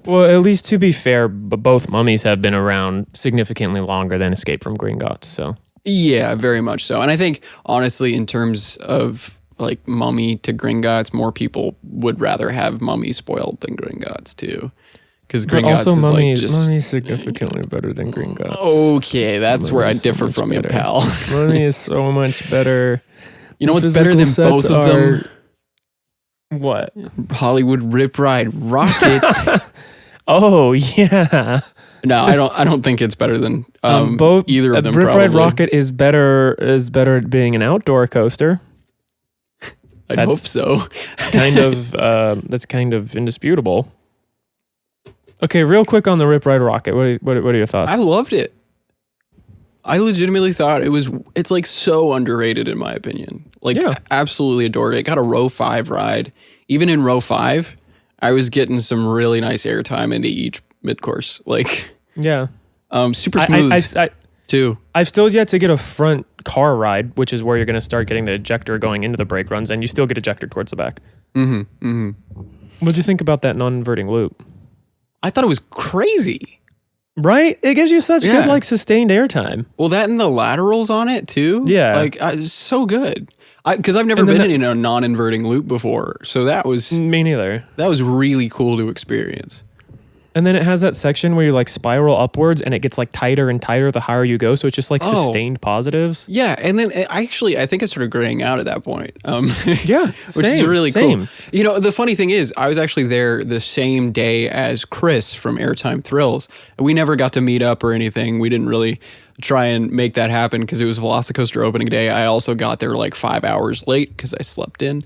well, at least to be fair, both mummies have been around significantly longer than Escape from Gringotts, so. Yeah, very much so. And I think, honestly, in terms of like Mummy to Gringotts, more people would rather have Mummy spoiled than Gringotts too. Because Gringotts also is Mummy, like just... Mummy's significantly better than Gringotts. Okay, that's where I differ from you, pal. Mummy is so much better. You know what's better than both of them? What? Hollywood Rip Ride Rocket. Oh, yeah. No, I don't think it's better than both. Either of them. Rip probably. Ride Rocket is better at being an outdoor coaster. I'd hope so. That's kind of indisputable. Okay, real quick on the Rip Ride Rocket. What are your thoughts? I loved it. I legitimately thought it's like so underrated in my opinion. Like absolutely adored it. Got a row 5 ride. Even in row 5, I was getting some really nice airtime into each mid-course. Like super smooth too. I've still yet to get a front car ride, which is where you're going to start getting the ejector going into the brake runs, and you still get ejected towards the back. What'd you think about that non-inverting loop? I thought it was crazy. Right? It gives you such good like sustained airtime. Well, that and the laterals on it too. Yeah. Like it's so good. Because I've never been in a non-inverting loop before. So that was... Me neither. That was really cool to experience. And then it has that section where you like spiral upwards and it gets like tighter and tighter the higher you go. So it's just like sustained positives. Yeah. And then I think it started graying out at that point. Yeah. Which is really cool. You know, the funny thing is I was actually there the same day as Chris from Airtime Thrills. And we never got to meet up or anything. We didn't really try and make that happen because it was VelociCoaster opening day. I also got there like 5 hours late because I slept in.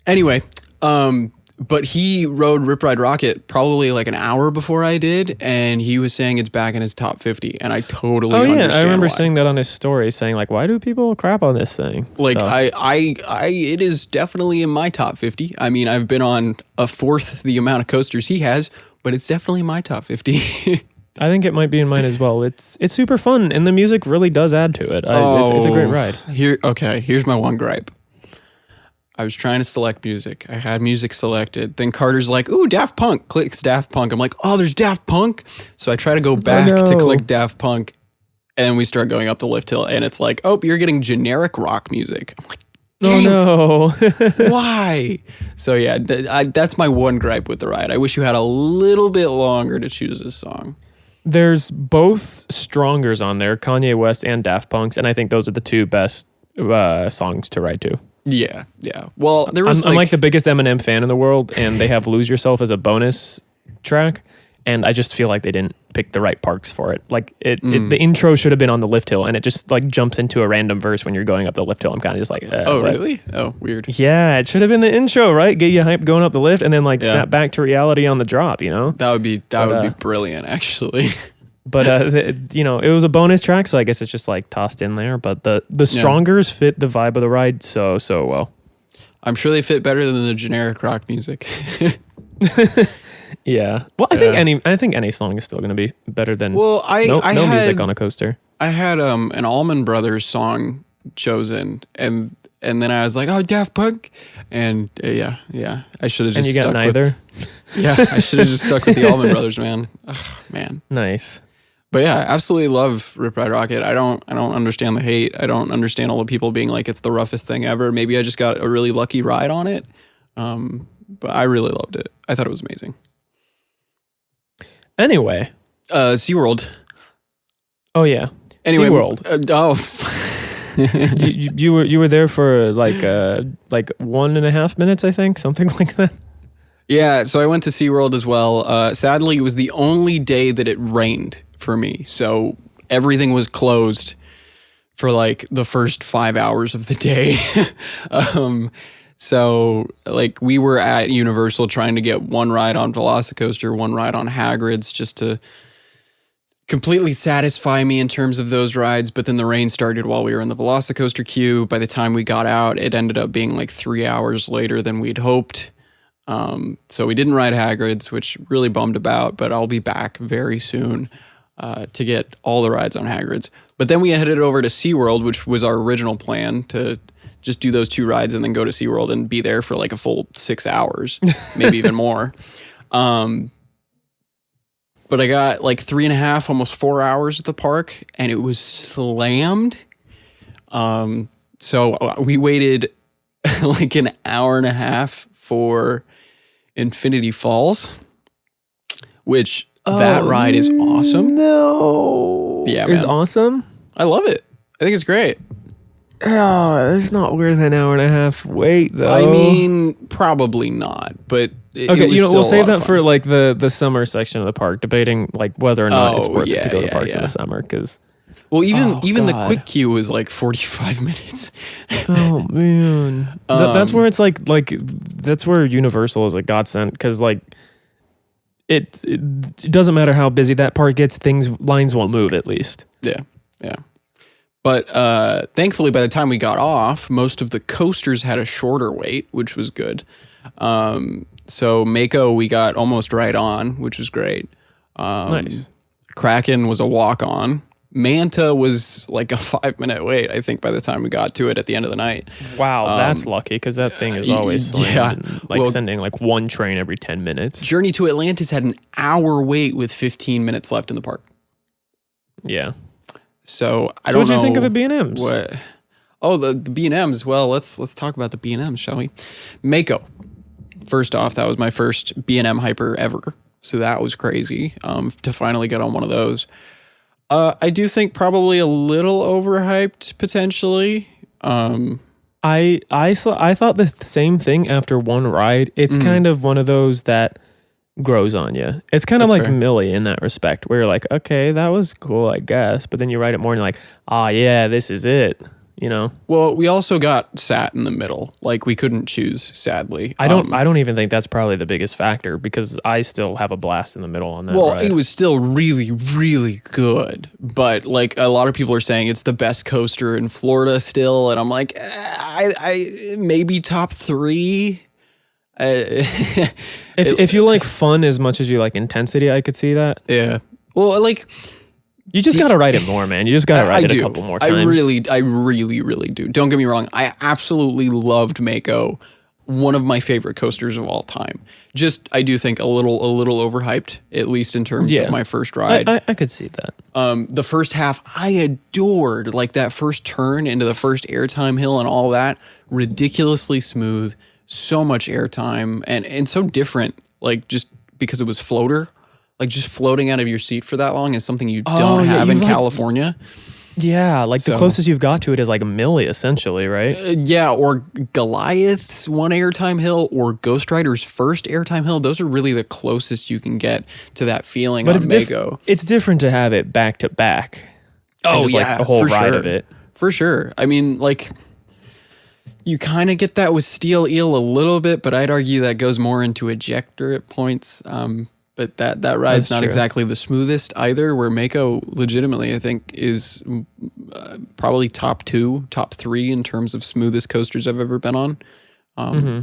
Anyway, but he rode Rip Ride Rocket probably like an hour before I did, and he was saying it's back in his top 50, and I totally understand I remember why. seeing that on his story, saying like, why do people crap on this thing? Like, it is definitely in my top 50. I mean, I've been on a fourth the amount of coasters he has, but it's definitely in my top 50. I think it might be in mine as well. It's super fun, and the music really does add to it. It's a great ride. Here's my one gripe. I was trying to select music. I had music selected. Then Carter's like, ooh, Daft Punk. Clicks Daft Punk. I'm like, oh, there's Daft Punk. So I try to go back to click Daft Punk. And then we start going up the lift hill. And it's like, oh, you're getting generic rock music. I'm like, dang, oh, no. why? So yeah, that's my one gripe with the ride. I wish you had a little bit longer to choose this song. There's both strongers on there, Kanye West and Daft Punk's. And I think those are the two best songs to ride to. Yeah. Well, there was I'm like the biggest Eminem fan in the world, and they have Lose Yourself as a bonus track, and I just feel like they didn't pick the right parks for it. Like the intro should have been on the lift hill, and it just like jumps into a random verse when you're going up the lift hill. I'm kind of just like, oh, really? Oh, weird. Yeah, it should have been the intro, right? Get you hyped going up the lift, and then like snap back to reality on the drop. You know, that would be brilliant, actually. But it was a bonus track, so I guess it's just like tossed in there. But the strongers fit the vibe of the ride so well. I'm sure they fit better than the generic rock music. Yeah. Well, I think any song is still going to be better than no music on a coaster. I had an Allman Brothers song chosen, and then I was like, oh, Daft Punk, and I should have just. And you got neither. I should have just stuck with the Allman Brothers, man. Oh, man. Nice. But yeah, I absolutely love Rip Ride Rocket. I don't understand the hate. I don't understand all the people being like it's the roughest thing ever. Maybe I just got a really lucky ride on it. But I really loved it. I thought it was amazing. Anyway, SeaWorld. Oh yeah. Anyway, SeaWorld. you were there for like 1.5 minutes, I think, something like that. Yeah, so I went to SeaWorld as well. Sadly, it was the only day that it rained for me. So everything was closed for like the first 5 hours of the day. So like we were at Universal trying to get one ride on VelociCoaster, one ride on Hagrid's just to completely satisfy me in terms of those rides. But then the rain started while we were in the VelociCoaster queue. By the time we got out, it ended up being like 3 hours later than we'd hoped. So we didn't ride Hagrid's, which really bummed about, but I'll be back very soon to get all the rides on Hagrid's. But then we headed over to SeaWorld, which was our original plan, to just do those 2 rides and then go to SeaWorld and be there for like a full 6 hours, maybe even more. But I got like 3.5, almost 4 hours at the park, and it was slammed. So we waited like an hour and a half for Infinity Falls, which that ride is awesome. No. Yeah, It's man. awesome? I love it. I think it's great. Oh, it's not worth an hour and a half wait, though. I mean, probably not, but it okay, was we'll still a save lot of that for fun. like the summer section of the park, debating like whether or not it's Oh, worth it yeah, to go to yeah, parks in yeah. the summer. Because Well, even the God. quick queue was like 45 minutes. oh man, that's where it's like that's where Universal is a godsend, because like it doesn't matter how busy that park gets, lines won't move at least. Yeah. But thankfully, by the time we got off, most of the coasters had a shorter wait, which was good. So Mako, we got almost right on, which was great. Nice. Kraken was a walk-on. Manta was like a 5-minute wait, I think, by the time we got to it at the end of the night. Wow, that's lucky, because that thing is always slammed. yeah. And, like sending like one train every 10 minutes. Journey to Atlantis had an hour wait with 15 minutes left in the park. Yeah. So I So don't what do know. you think of the B&Ms? What? Oh, the B&Ms. Well, let's talk about the B&Ms, shall we? Mako. First off, that was my first B&M hyper ever. So that was crazy to finally get on one of those. I do think probably a little overhyped potentially. I thought the same thing after one ride. It's kind of one of those that grows on you. It's kind of That's like fair. Millie in that respect, where you're like, okay, that was cool, I guess. But then you ride it more and you're like, yeah, this is it. You know? Well, we also got sat in the middle. Like we couldn't choose, sadly. I don't even think that's probably the biggest factor, because I still have a blast in the middle on that Well, ride. it was still really, really good. But like a lot of people are saying it's the best coaster in Florida still. And I'm like, I maybe top 3. If you like fun as much as you like intensity, I could see that. Yeah. Well, like You just gotta ride it more, man. You just gotta ride it do. a couple more times. I really, really do. Don't get me wrong. I absolutely loved Mako. One of my favorite coasters of all time. Just, I do think a little overhyped, at least in terms of my first ride. I could see that. The first half, I adored, like that first turn into the first airtime hill and all that. Ridiculously smooth, so much airtime, and so different. Like just because it was floater, like just floating out of your seat for that long is something you don't have in California. Yeah, like the closest you've got to it is like a Millie, essentially, right? Yeah, or Goliath's one airtime hill, or Ghost Rider's first airtime hill. Those are really the closest you can get to that feeling But on Mako. it's different to have it back to back. Oh, just, yeah, like the whole for ride sure. of it. For sure. I mean, like, you kind of get that with Steel Eel a little bit, but I'd argue that goes more into ejector at points. But that ride's That's not true. exactly the smoothest either, where Mako legitimately, I think, is probably top 2, top 3 in terms of smoothest coasters I've ever been on.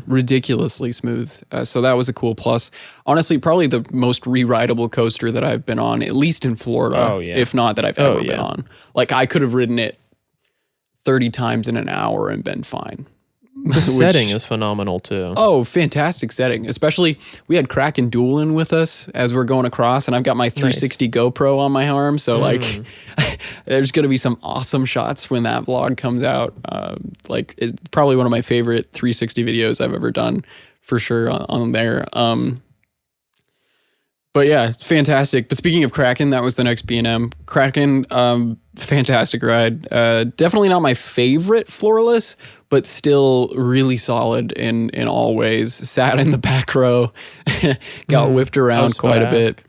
Ridiculously smooth. So that was a cool plus. Honestly, probably the most re-rideable coaster that I've been on, at least in Florida, Oh, yeah. if not that I've ever been on. Like, I could have ridden it 30 times in an hour and been fine. The setting is phenomenal too. Oh, fantastic setting. Especially, we had Kraken dueling with us as we're going across, and I've got my 360 GoPro on my arm. So, like, there's going to be some awesome shots when that vlog comes out. Like, it's probably one of my favorite 360 videos I've ever done, for sure, on there. But yeah, it's fantastic. But speaking of Kraken, that was the next B&M. Kraken, fantastic ride. Definitely not my favorite floorless, but still really solid in all ways. Sat in the back row, got whipped around quite a bit.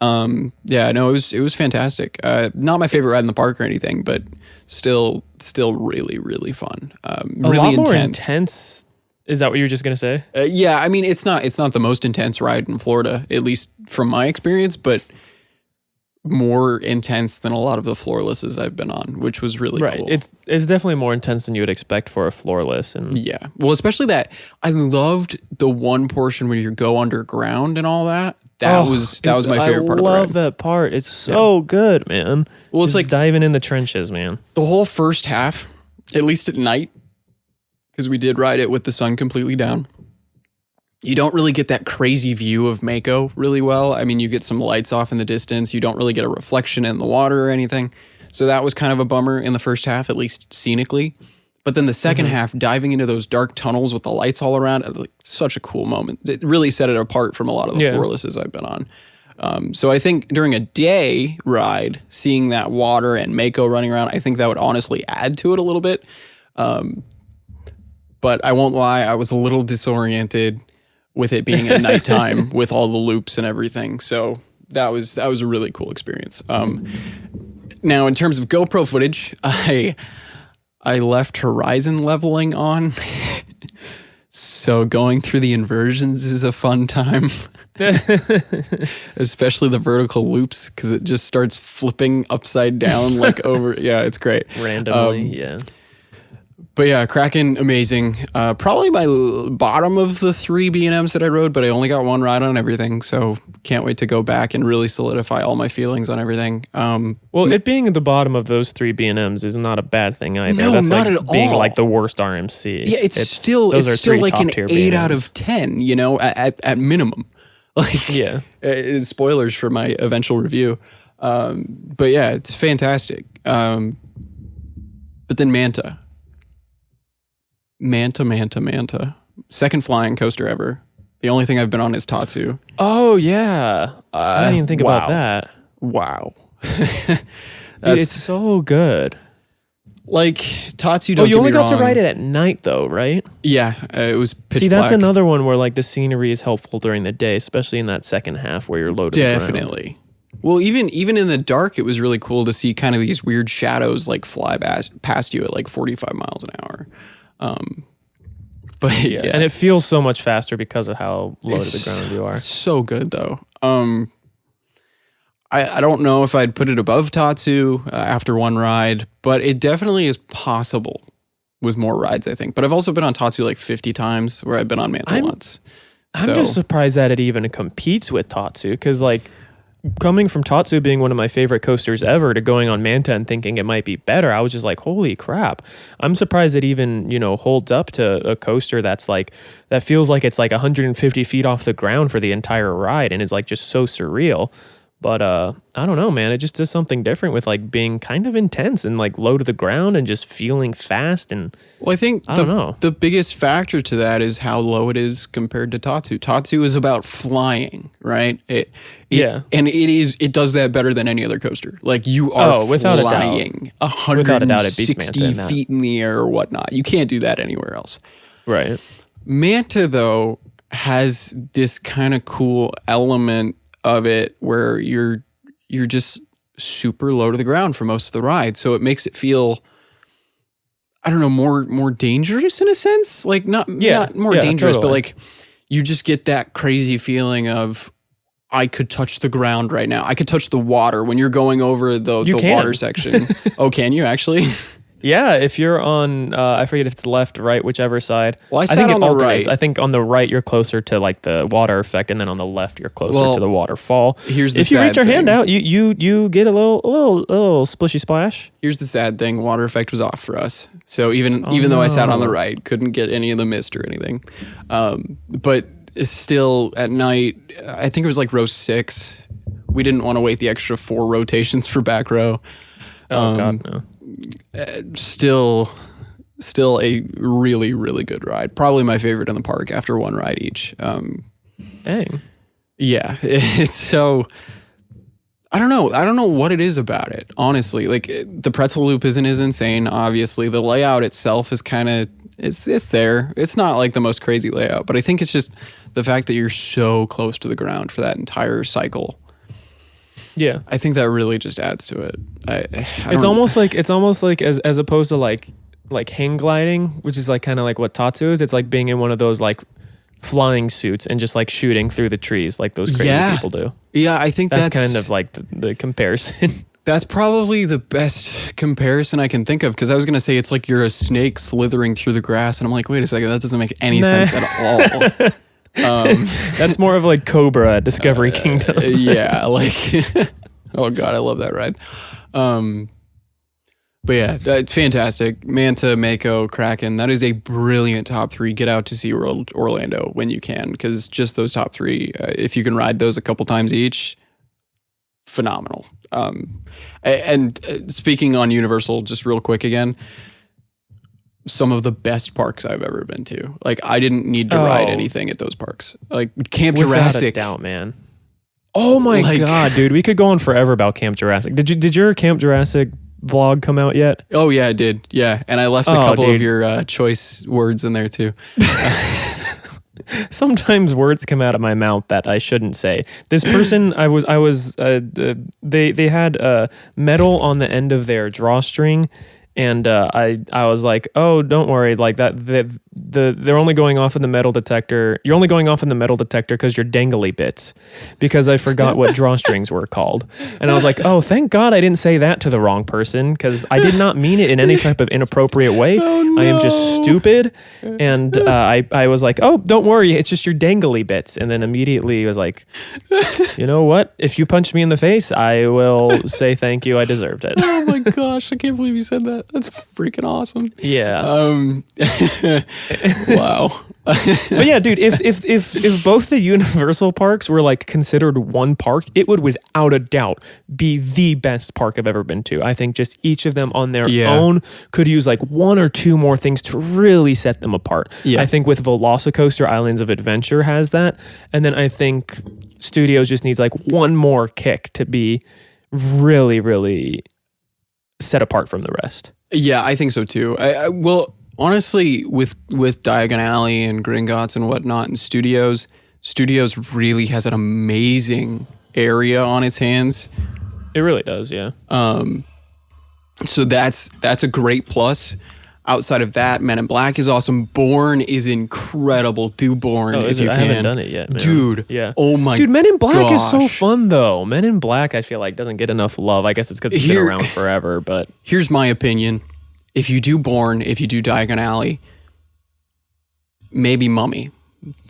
Yeah, no, it was fantastic. Not my favorite ride in the park or anything, but still really, really fun. Really a lot intense. more intense. Is that what you were just gonna say? Yeah, I mean, it's not the most intense ride in Florida, at least from my experience, but more intense than a lot of the floorlesses I've been on, which was really cool. It's definitely more intense than you would expect for a floorless. And yeah, well, especially that I loved the one portion where you go underground and all that. That was my favorite part of the ride. I love that part. It's so good, man. Well, it's just like diving in the trenches, man. The whole first half, at least at night, because we did ride it with the sun completely down. You don't really get that crazy view of Mako really well. I mean, you get some lights off in the distance. You don't really get a reflection in the water or anything. So that was kind of a bummer in the first half, at least scenically. But then the second half, diving into those dark tunnels with the lights all around, like, such a cool moment. It really set it apart from a lot of the floorlesses I've been on. So I think during a day ride, seeing that water and Mako running around, I think that would honestly add to it a little bit. But I won't lie, I was a little disoriented with it being at nighttime with all the loops and everything. So that was a really cool experience. Now, in terms of GoPro footage, I left horizon leveling on. So going through the inversions is a fun time. Especially the vertical loops, because it just starts flipping upside down like over. Yeah, it's great. Randomly, yeah. But yeah, Kraken, amazing. Probably my bottom of the 3 B&Ms that I rode, but I only got one ride on everything, so can't wait to go back and really solidify all my feelings on everything. Well, it being at the bottom of those 3 B&Ms is not a bad thing either. No, that's not like at being all. like the worst RMC. Yeah, it's still like an 8 out of 10, you know, at minimum. Like, yeah, spoilers for my eventual review. But yeah, it's fantastic. But then Manta. Second flying coaster ever. The only thing I've been on is Tatsu. Oh, yeah. I didn't even think about that. Wow. Dude, it's so good. Like, Tatsu, don't you only get me got to wrong. ride it at night, though, right? Yeah, it was pitch See, that's black. another one where like the scenery is helpful during the day, especially in that second half where you're loaded. Definitely. Well, even in the dark, it was really cool to see kind of these weird shadows like fly past you at like 45 miles an hour. But yeah, and it feels so much faster because of how low to the ground you are. So good though. I don't know if I'd put it above Tatsu after one ride, but it definitely is possible with more rides, I think. But I've also been on Tatsu like 50 times, where I've been on Manta once. I'm just surprised that it even competes with Tatsu, because like coming from Tatsu being one of my favorite coasters ever to going on Manta and thinking it might be better, I was just like, holy crap. I'm surprised it even, holds up to a coaster that's like, that feels like it's like 150 feet off the ground for the entire ride and is like just so surreal. But I don't know, man. It just does something different with like being kind of intense and like low to the ground and just feeling fast. And well, I think the biggest factor to that is how low it is compared to Tatsu. Tatsu is about flying, right? And it does that better than any other coaster. Like you are flying 160 feet in the air or whatnot. You can't do that anywhere else. Right. Manta though has this kind of cool element of it where you're just super low to the ground for most of the ride, so it makes it feel, I don't know, more dangerous in a sense, like not more dangerous, totally. But like you just get that crazy feeling of I could touch the ground right now. I could touch the water when you're going over the water section. Oh, can you actually? Yeah, if you're on, I forget if it's left, right, whichever side. Well, I think on the right. I think on the right, you're closer to like the water effect, and then on the left, you're closer to the waterfall. Here's the if you reach your hand out, you get a little splishy splash. Here's the sad thing: water effect was off for us. So even though I sat on the right, couldn't get any of the mist or anything. But still, at night, I think it was like row 6. We didn't want to wait the extra 4 rotations for back row. Oh God, no. Still a really, really good ride. Probably my favorite in the park after one ride each. Dang. Yeah. It's so, I don't know what it is about it, honestly. Like the pretzel loop isn't as insane, obviously. The layout itself is kind of, it's there. It's not like the most crazy layout, but I think it's just the fact that you're so close to the ground for that entire cycle. Yeah, I think that really just adds to it. It's almost like as opposed to like hang gliding, which is like kind of like what Tatsu is. It's like being in one of those like flying suits and just like shooting through the trees like those crazy people do. Yeah, I think that's kind of like the comparison. That's probably the best comparison I can think of, because I was going to say it's like you're a snake slithering through the grass, and I'm like, wait a second, that doesn't make any sense at all. That's more of like Cobra at Discovery Kingdom. Yeah, like, oh God, I love that ride. But yeah, that's fantastic. Manta, Mako, Kraken, that is a brilliant top 3. Get out to SeaWorld Orlando when you can, because just those top 3, if you can ride those a couple times each, phenomenal. And speaking on Universal, just real quick again, some of the best parks I've ever been to. Like, I didn't need to ride anything at those parks. Like Camp Jurassic. Without a doubt, man. Oh my God, dude, we could go on forever about Camp Jurassic. Did your Camp Jurassic vlog come out yet? Oh yeah, it did. Yeah, and I left a couple of your choice words in there too. Sometimes words come out of my mouth that I shouldn't say. This person, they had metal on the end of their drawstring, and I was like, oh, don't worry, like that. They're only going off in the metal detector. You're only going off in the metal detector because you're dangly bits, because I forgot what drawstrings were called. And I was like, oh, thank God I didn't say that to the wrong person, because I did not mean it in any type of inappropriate way. Oh, no. I am just stupid. And I was like, oh, don't worry, it's just your dangly bits. And then immediately was like, you know what? If you punch me in the face, I will say thank you. I deserved it. Oh my gosh, I can't believe you said that. That's freaking awesome. Yeah. Wow. But yeah, dude, if both the Universal parks were like considered one park, it would without a doubt be the best park I've ever been to. I think just each of them on their own could use like 1 or 2 more things to really set them apart. I think with VelociCoaster, Islands of Adventure has that. And then I think Studios just needs like 1 more kick to be really, really set apart from the rest. Yeah, I think so too. Well, honestly, with Diagon Alley and Gringotts and whatnot and Studios really has an amazing area on its hands. It really does, yeah. So that's a great plus. Outside of that, Men in Black is awesome. Bourne is incredible. Do Bourne if you can. I haven't done it yet, man. Dude. Yeah. Oh my gosh. Dude, Men in Black is so fun though. Men in Black, I feel like doesn't get enough love. I guess it's because it's been around forever, but here's my opinion. If you do Bourne, if you do Diagon Alley, maybe Mummy,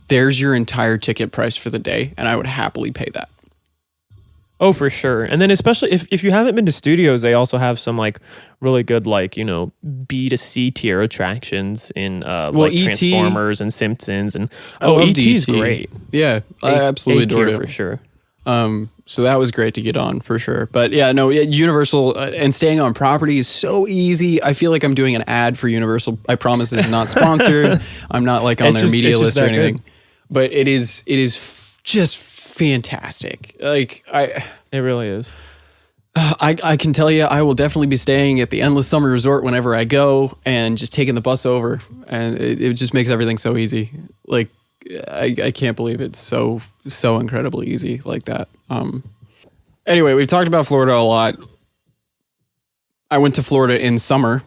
there's your entire ticket price for the day, and I would happily pay that. Oh, for sure. And then especially if you haven't been to Studios, they also have some like really good like, you know, B to C tier attractions in like E.T. Transformers and Simpsons and E.T.'s great. Yeah, I absolutely adore it for sure. So that was great to get on for sure. But yeah, no, Universal and staying on property is so easy. I feel like I'm doing an ad for Universal. I promise this is not sponsored. I'm not like on their media list or anything. Good. But it is just fantastic. Like it really is. I can tell you, I will definitely be staying at the Endless Summer Resort whenever I go, and just taking the bus over, and it just makes everything so easy. Like I can't believe it's so incredibly easy like that. Anyway, we've talked about Florida a lot. I went to Florida in summer.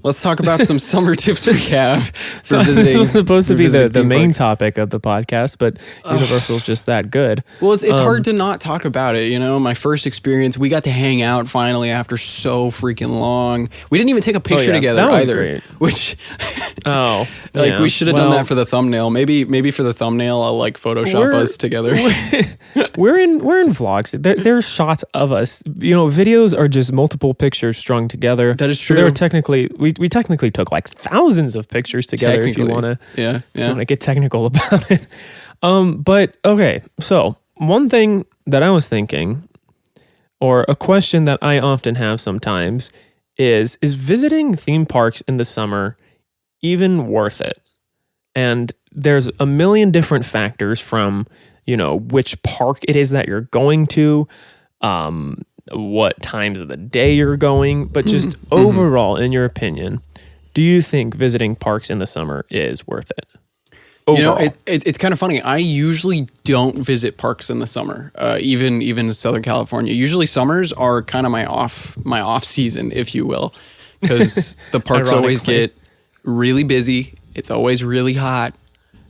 Let's talk about some summer tips we have for visiting. This was supposed to be the main topic of the podcast, but Universal's just that good. Well, it's hard to not talk about it. You know, my first experience, we got to hang out finally after so freaking long. We didn't even take a picture together either. Great. Which, we should have done that for the thumbnail. Maybe for the thumbnail, I'll like Photoshop us together. We're in vlogs. There's shots of us. You know, videos are just multiple pictures strung together. That is true. So they're technically. We technically took like thousands of pictures together if you want to get technical about it. But okay, so one thing that I was thinking, or a question that I often have sometimes is visiting theme parks in the summer even worth it? And there's a million different factors from, you know, which park it is that you're going to, what times of the day you're going, but just overall, in your opinion, do you think visiting parks in the summer is worth it? Overall. You know, it's kind of funny. I usually don't visit parks in the summer, even in Southern California. Usually summers are kind of my off season, if you will, because the parks always get really busy. It's always really hot.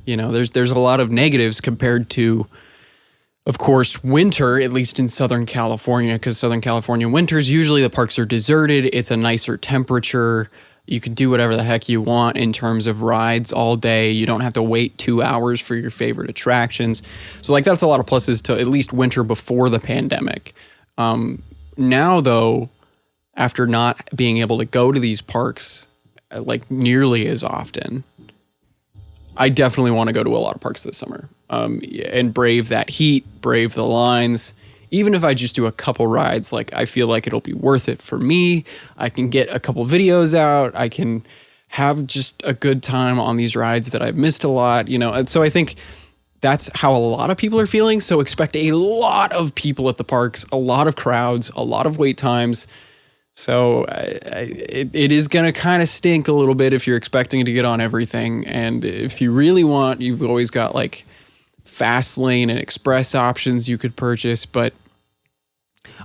You know, there's a lot of negatives compared to, of course, winter, at least in Southern California, because Southern California winters, usually the parks are deserted. It's a nicer temperature. You can do whatever the heck you want in terms of rides all day. You don't have to wait 2 hours for your favorite attractions. So like that's a lot of pluses to at least winter before the pandemic. Now though, after not being able to go to these parks like nearly as often, I definitely want to go to a lot of parks this summer and brave that heat, brave the lines. Even if I just do a couple rides, like I feel like it'll be worth it for me. I can get a couple videos out. I can have just a good time on these rides that I've missed a lot, you know. And so I think that's how a lot of people are feeling. So expect a lot of people at the parks, a lot of crowds, a lot of wait times. So it is going to kind of stink a little bit if you're expecting to get on everything. And if you really want, you've always got like fast lane and express options you could purchase. But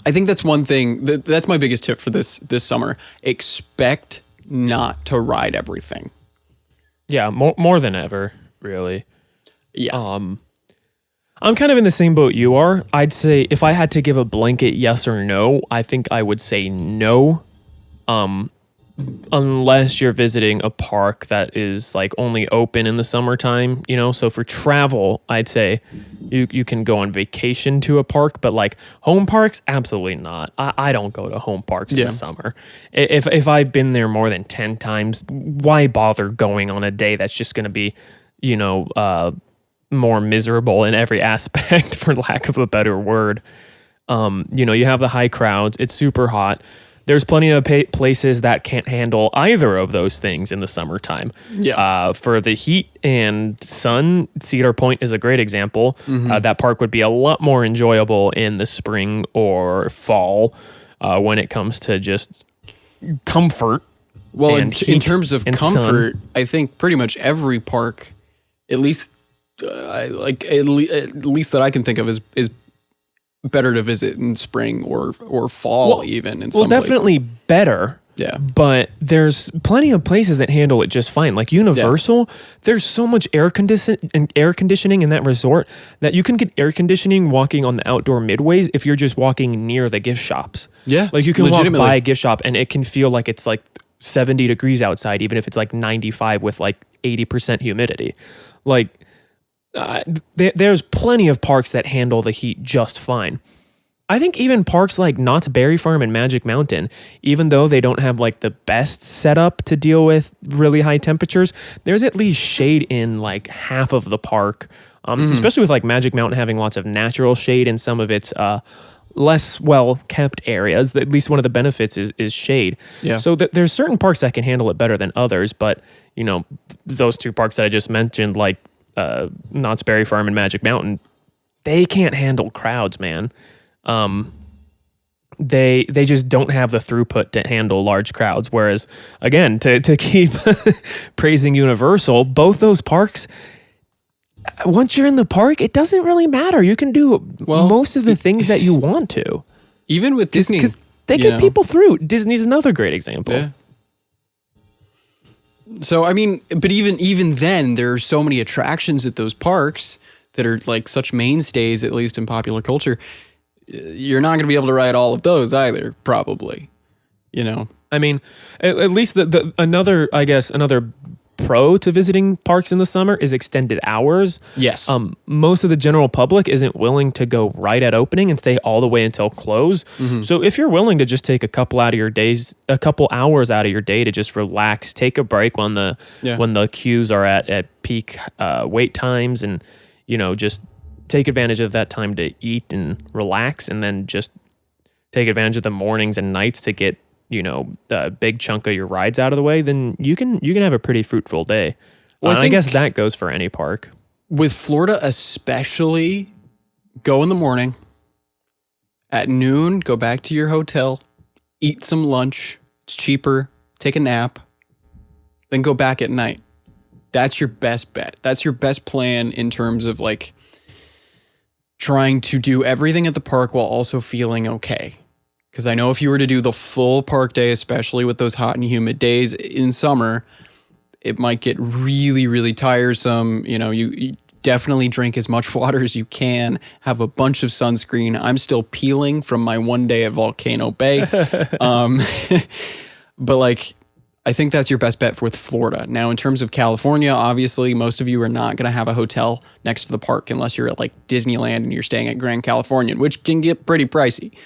I think that's one thing that's my biggest tip for this summer. Expect not to ride everything. Yeah, more than ever, really. Yeah. I'm kind of in the same boat you are. I'd say if I had to give a blanket yes or no, I think I would say no. Unless you're visiting a park that is like only open in the summertime, you know. So for travel, I'd say you can go on vacation to a park, but like home parks, absolutely not. I don't go to home parks in the summer. If I've been there more than 10 times, why bother going on a day that's just going to be, you know, more miserable in every aspect, for lack of a better word. You know, you have the high crowds. It's super hot. There's plenty of places that can't handle either of those things in the summertime. Yeah. For the heat and sun, Cedar Point is a great example. Mm-hmm. That park would be a lot more enjoyable in the spring or fall when it comes to just comfort. Well, in terms of comfort, sun. I think pretty much every park, at least at least that I can think of, is better to visit in spring or fall, even in some definitely places. Better. Yeah. But there's plenty of places that handle it just fine. Like Universal, there's so much air conditioning in that resort that you can get air conditioning walking on the outdoor midways if you're just walking near the gift shops. Yeah. Like you can walk by a gift shop and it can feel like it's like 70 degrees outside, even if it's like 95 with like 80% humidity. Like there's plenty of parks that handle the heat just fine. I think even parks like Knott's Berry Farm and Magic Mountain, even though they don't have like the best setup to deal with really high temperatures, there's at least shade in like half of the park. Especially with like Magic Mountain having lots of natural shade in some of its less well kept areas. At least one of the benefits is shade. Yeah. So there's certain parks that can handle it better than others, but you know, those two parks that I just mentioned, like Knott's Berry Farm and Magic Mountain, they can't handle crowds, man. They just don't have the throughput to handle large crowds. Whereas, again, to keep praising Universal, both those parks, once you're in the park, it doesn't really matter. You can do most of the things that you want to. Even with Disney, because they get people through. Disney's another great example. Yeah. So, I mean, but even then, there are so many attractions at those parks that are like such mainstays, at least in popular culture. You're not going to be able to ride all of those either, probably. You know, I mean, at least another pro to visiting parks in the summer is extended hours. Yes. Most of the general public isn't willing to go right at opening and stay all the way until close. Mm-hmm. So if you're willing to just take a couple hours out of your day to just relax, take a break when the queues are at peak wait times, and you know, just take advantage of that time to eat and relax, and then just take advantage of the mornings and nights to get, you know, a big chunk of your rides out of the way, then you can have a pretty fruitful day. Well, I guess that goes for any park. With Florida especially, go in the morning. At noon, go back to your hotel, eat some lunch. It's cheaper. Take a nap. Then go back at night. That's your best bet. That's your best plan in terms of like trying to do everything at the park while also feeling okay. Because I know if you were to do the full park day, especially with those hot and humid days in summer, it might get really, really tiresome. You definitely drink as much water as you can, have a bunch of sunscreen. I'm still peeling from my one day at Volcano Bay. But like, I think that's your best bet with Florida. Now, in terms of California, obviously, most of you are not going to have a hotel next to the park unless you're at like Disneyland and you're staying at Grand Californian, which can get pretty pricey.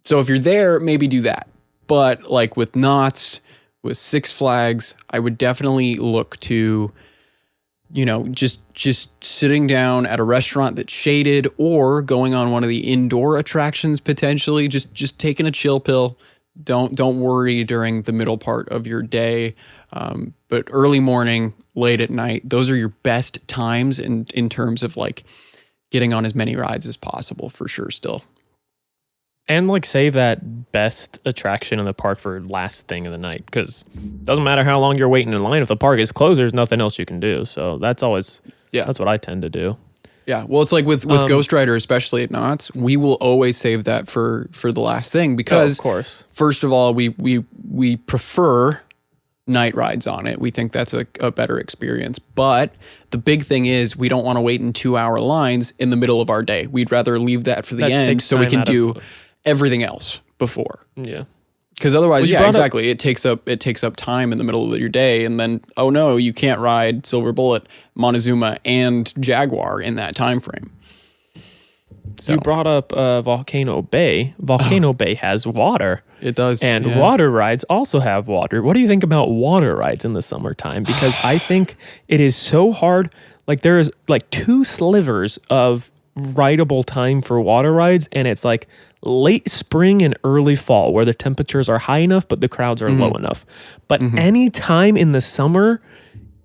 So if you're there, maybe do that. But like with Knott's, with Six Flags, I would definitely look to, just sitting down at a restaurant that's shaded or going on one of the indoor attractions potentially, just taking a chill pill. Don't worry during the middle part of your day. But early morning, late at night, those are your best times in terms of like getting on as many rides as possible for sure still. And like save that best attraction in the park for last thing of the night, because it doesn't matter how long you're waiting in line. If the park is closed, there's nothing else you can do. So that's always, that's what I tend to do. Yeah. Well, it's like with Ghost Rider, especially at Knott's, we will always save that for the last thing because, of course, first of all, we prefer night rides on it. We think that's a better experience. But the big thing is we don't want to wait in 2-hour lines in the middle of our day. We'd rather leave that for the end so we can do everything else before. Yeah. Because otherwise, exactly. It takes up time in the middle of your day, and then oh no, you can't ride Silver Bullet, Montezuma, and Jaguar in that time frame. So. You brought up Volcano Bay. Volcano Bay has water. It does, and water rides also have water. What do you think about water rides in the summertime? Because I think it is so hard. Like there is like 2 slivers of rideable time for water rides, and it's like late spring and early fall where the temperatures are high enough but the crowds are low enough. But any time in the summer,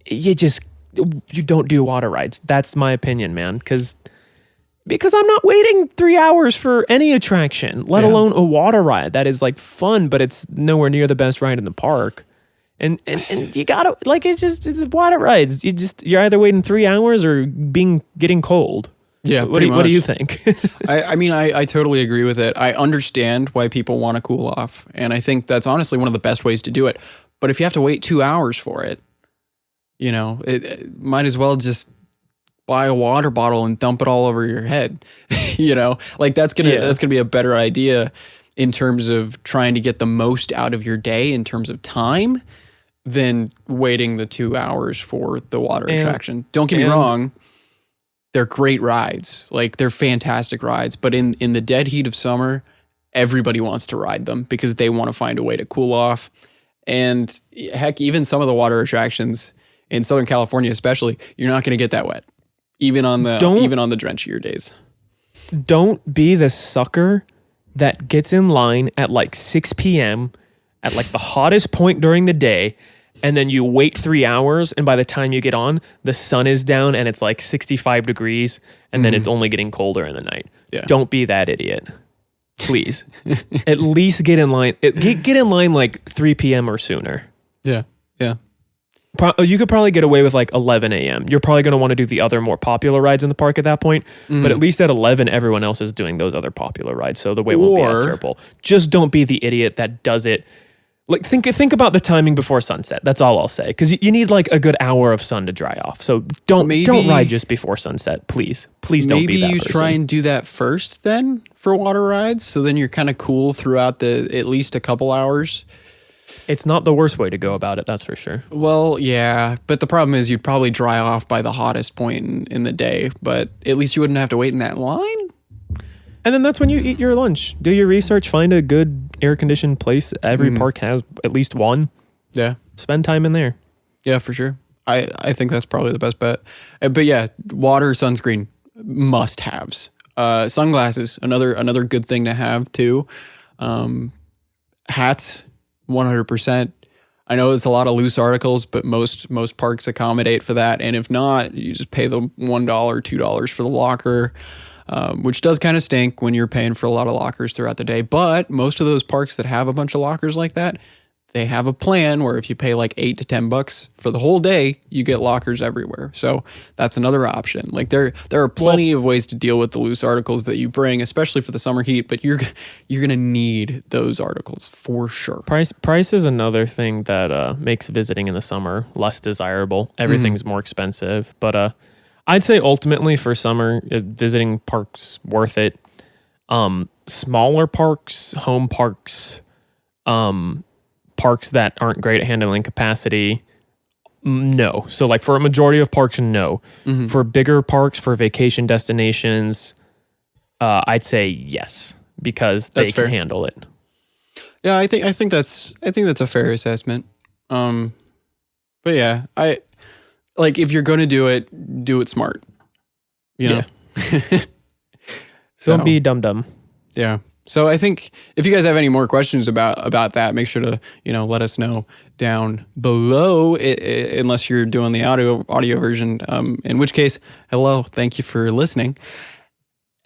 you don't do water rides. That's my opinion, man, because I'm not waiting 3 hours for any attraction, let alone a water ride that is like fun, but it's nowhere near the best ride in the park. And you gotta, like, it's water rides. You're either waiting 3 hours or getting cold. Yeah. What do you think? I mean, I totally agree with it. I understand why people want to cool off. And I think that's honestly one of the best ways to do it. But if you have to wait 2 hours for it, it might as well just buy a water bottle and dump it all over your head. Like that's going to be a better idea in terms of trying to get the most out of your day in terms of time than waiting the 2 hours for the water attraction. Don't get me wrong. They're great rides. Like they're fantastic rides, but in the dead heat of summer, everybody wants to ride them because they want to find a way to cool off. And heck, even some of the water attractions in Southern California, especially, you're not going to get that wet, even on the drenchier days. Don't be the sucker that gets in line at like 6 p.m. at like the hottest point during the day, and then you wait 3 hours, and by the time you get on, the sun is down and it's like 65 degrees, and then it's only getting colder in the night. Yeah. Don't be that idiot. Please. At least get in line. Get in line like 3 p.m. or sooner. Yeah. Yeah. You could probably get away with like 11 a.m. You're probably going to want to do the other more popular rides in the park at that point. But at least at 11, everyone else is doing those other popular rides, so the wait won't be as terrible. Just don't be the idiot that does it. Like think about the timing before sunset. That's all I'll say, because you need like a good hour of sun to dry off. So don't ride just before sunset, please. Please don't be that person. Maybe you try and do that first then for water rides, so then you're kind of cool throughout at least a couple hours. It's not the worst way to go about it, that's for sure. Well, yeah, but the problem is you'd probably dry off by the hottest point in the day, but at least you wouldn't have to wait in that line. And then that's when you eat your lunch. Do your research, find a good air-conditioned place. Every park has at least one. Yeah. Spend time in there. Yeah, for sure. I think that's probably the best bet. But yeah, water, sunscreen, must-haves. Sunglasses, another good thing to have too. Hats, 100%. I know it's a lot of loose articles, but most parks accommodate for that. And if not, you just pay the $1, $2 for the locker. Which does kind of stink when you're paying for a lot of lockers throughout the day. But most of those parks that have a bunch of lockers like that, they have a plan where if you pay like $8 to $10 for the whole day, you get lockers everywhere. So that's another option. Like there are plenty of ways to deal with the loose articles that you bring, especially for the summer heat, but you're going to need those articles for sure. Price is another thing that makes visiting in the summer less desirable. Everything's more expensive, but I'd say ultimately for summer, visiting parks worth it. Smaller parks, home parks, parks that aren't great at handling capacity, no. So like for a majority of parks, no. For bigger parks, for vacation destinations, I'd say yes, because they can handle it. Yeah, I think that's a fair assessment. But yeah, I like if you're going to do it smart. You know? Yeah. Don't be dumb. Yeah. So I think if you guys have any more questions about that, make sure to, let us know down below, unless you're doing the audio version, in which case, hello, thank you for listening.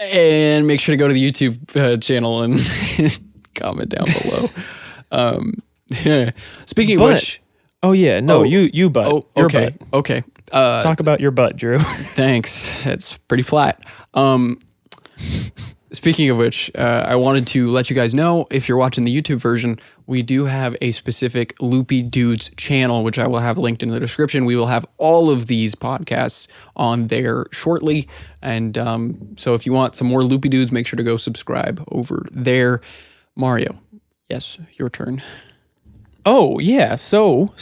And make sure to go to the YouTube channel and comment down below. Speaking of which... Oh, yeah. No, you butt. Oh, okay. Butt. Okay. Talk about your butt, Drew. Thanks. It's pretty flat. Speaking of which, I wanted to let you guys know, if you're watching the YouTube version, we do have a specific Loopy Doods channel, which I will have linked in the description. We will have all of these podcasts on there shortly. And so if you want some more Loopy Doods, make sure to go subscribe over there. Mario, yes, your turn. Oh, yeah. So,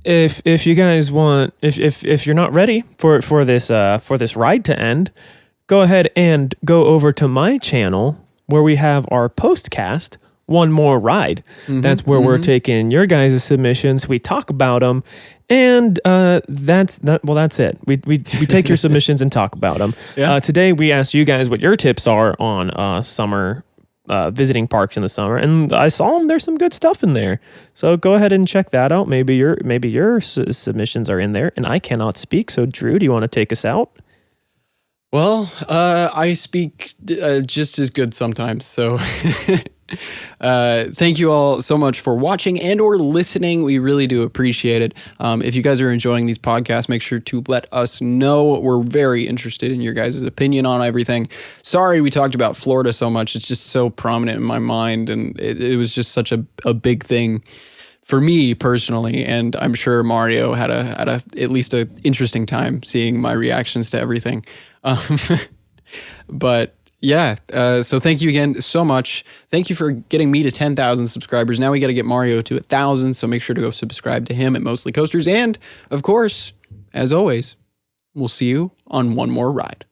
if you guys want, if you're not ready for this ride to end, go ahead and go over to my channel where we have our postcast, One More Ride. That's where we're taking your guys' submissions. We talk about them, and that's it. We take your submissions and talk about them. Yeah. Today we asked you guys what your tips are on summer visiting parks in the summer, and I saw them. There's some good stuff in there, so go ahead and check that out. Maybe your submissions are in there, and I cannot speak. So Drew, do you want to take us out? Well, I speak just as good sometimes, so thank you all so much for watching and or listening. We really do appreciate it. If you guys are enjoying these podcasts, make sure to let us know. We're very interested in your guys' opinion on everything. Sorry we talked about Florida so much. It's just so prominent in my mind, and it was just such a big thing for me personally, and I'm sure Mario had at least an interesting time seeing my reactions to everything. But yeah, so thank you again so much. Thank you for getting me to 10,000 subscribers. Now we got to get Mario to 1,000, so make sure to go subscribe to him at Mostly Coasters. And of course, as always, we'll see you on One More Ride.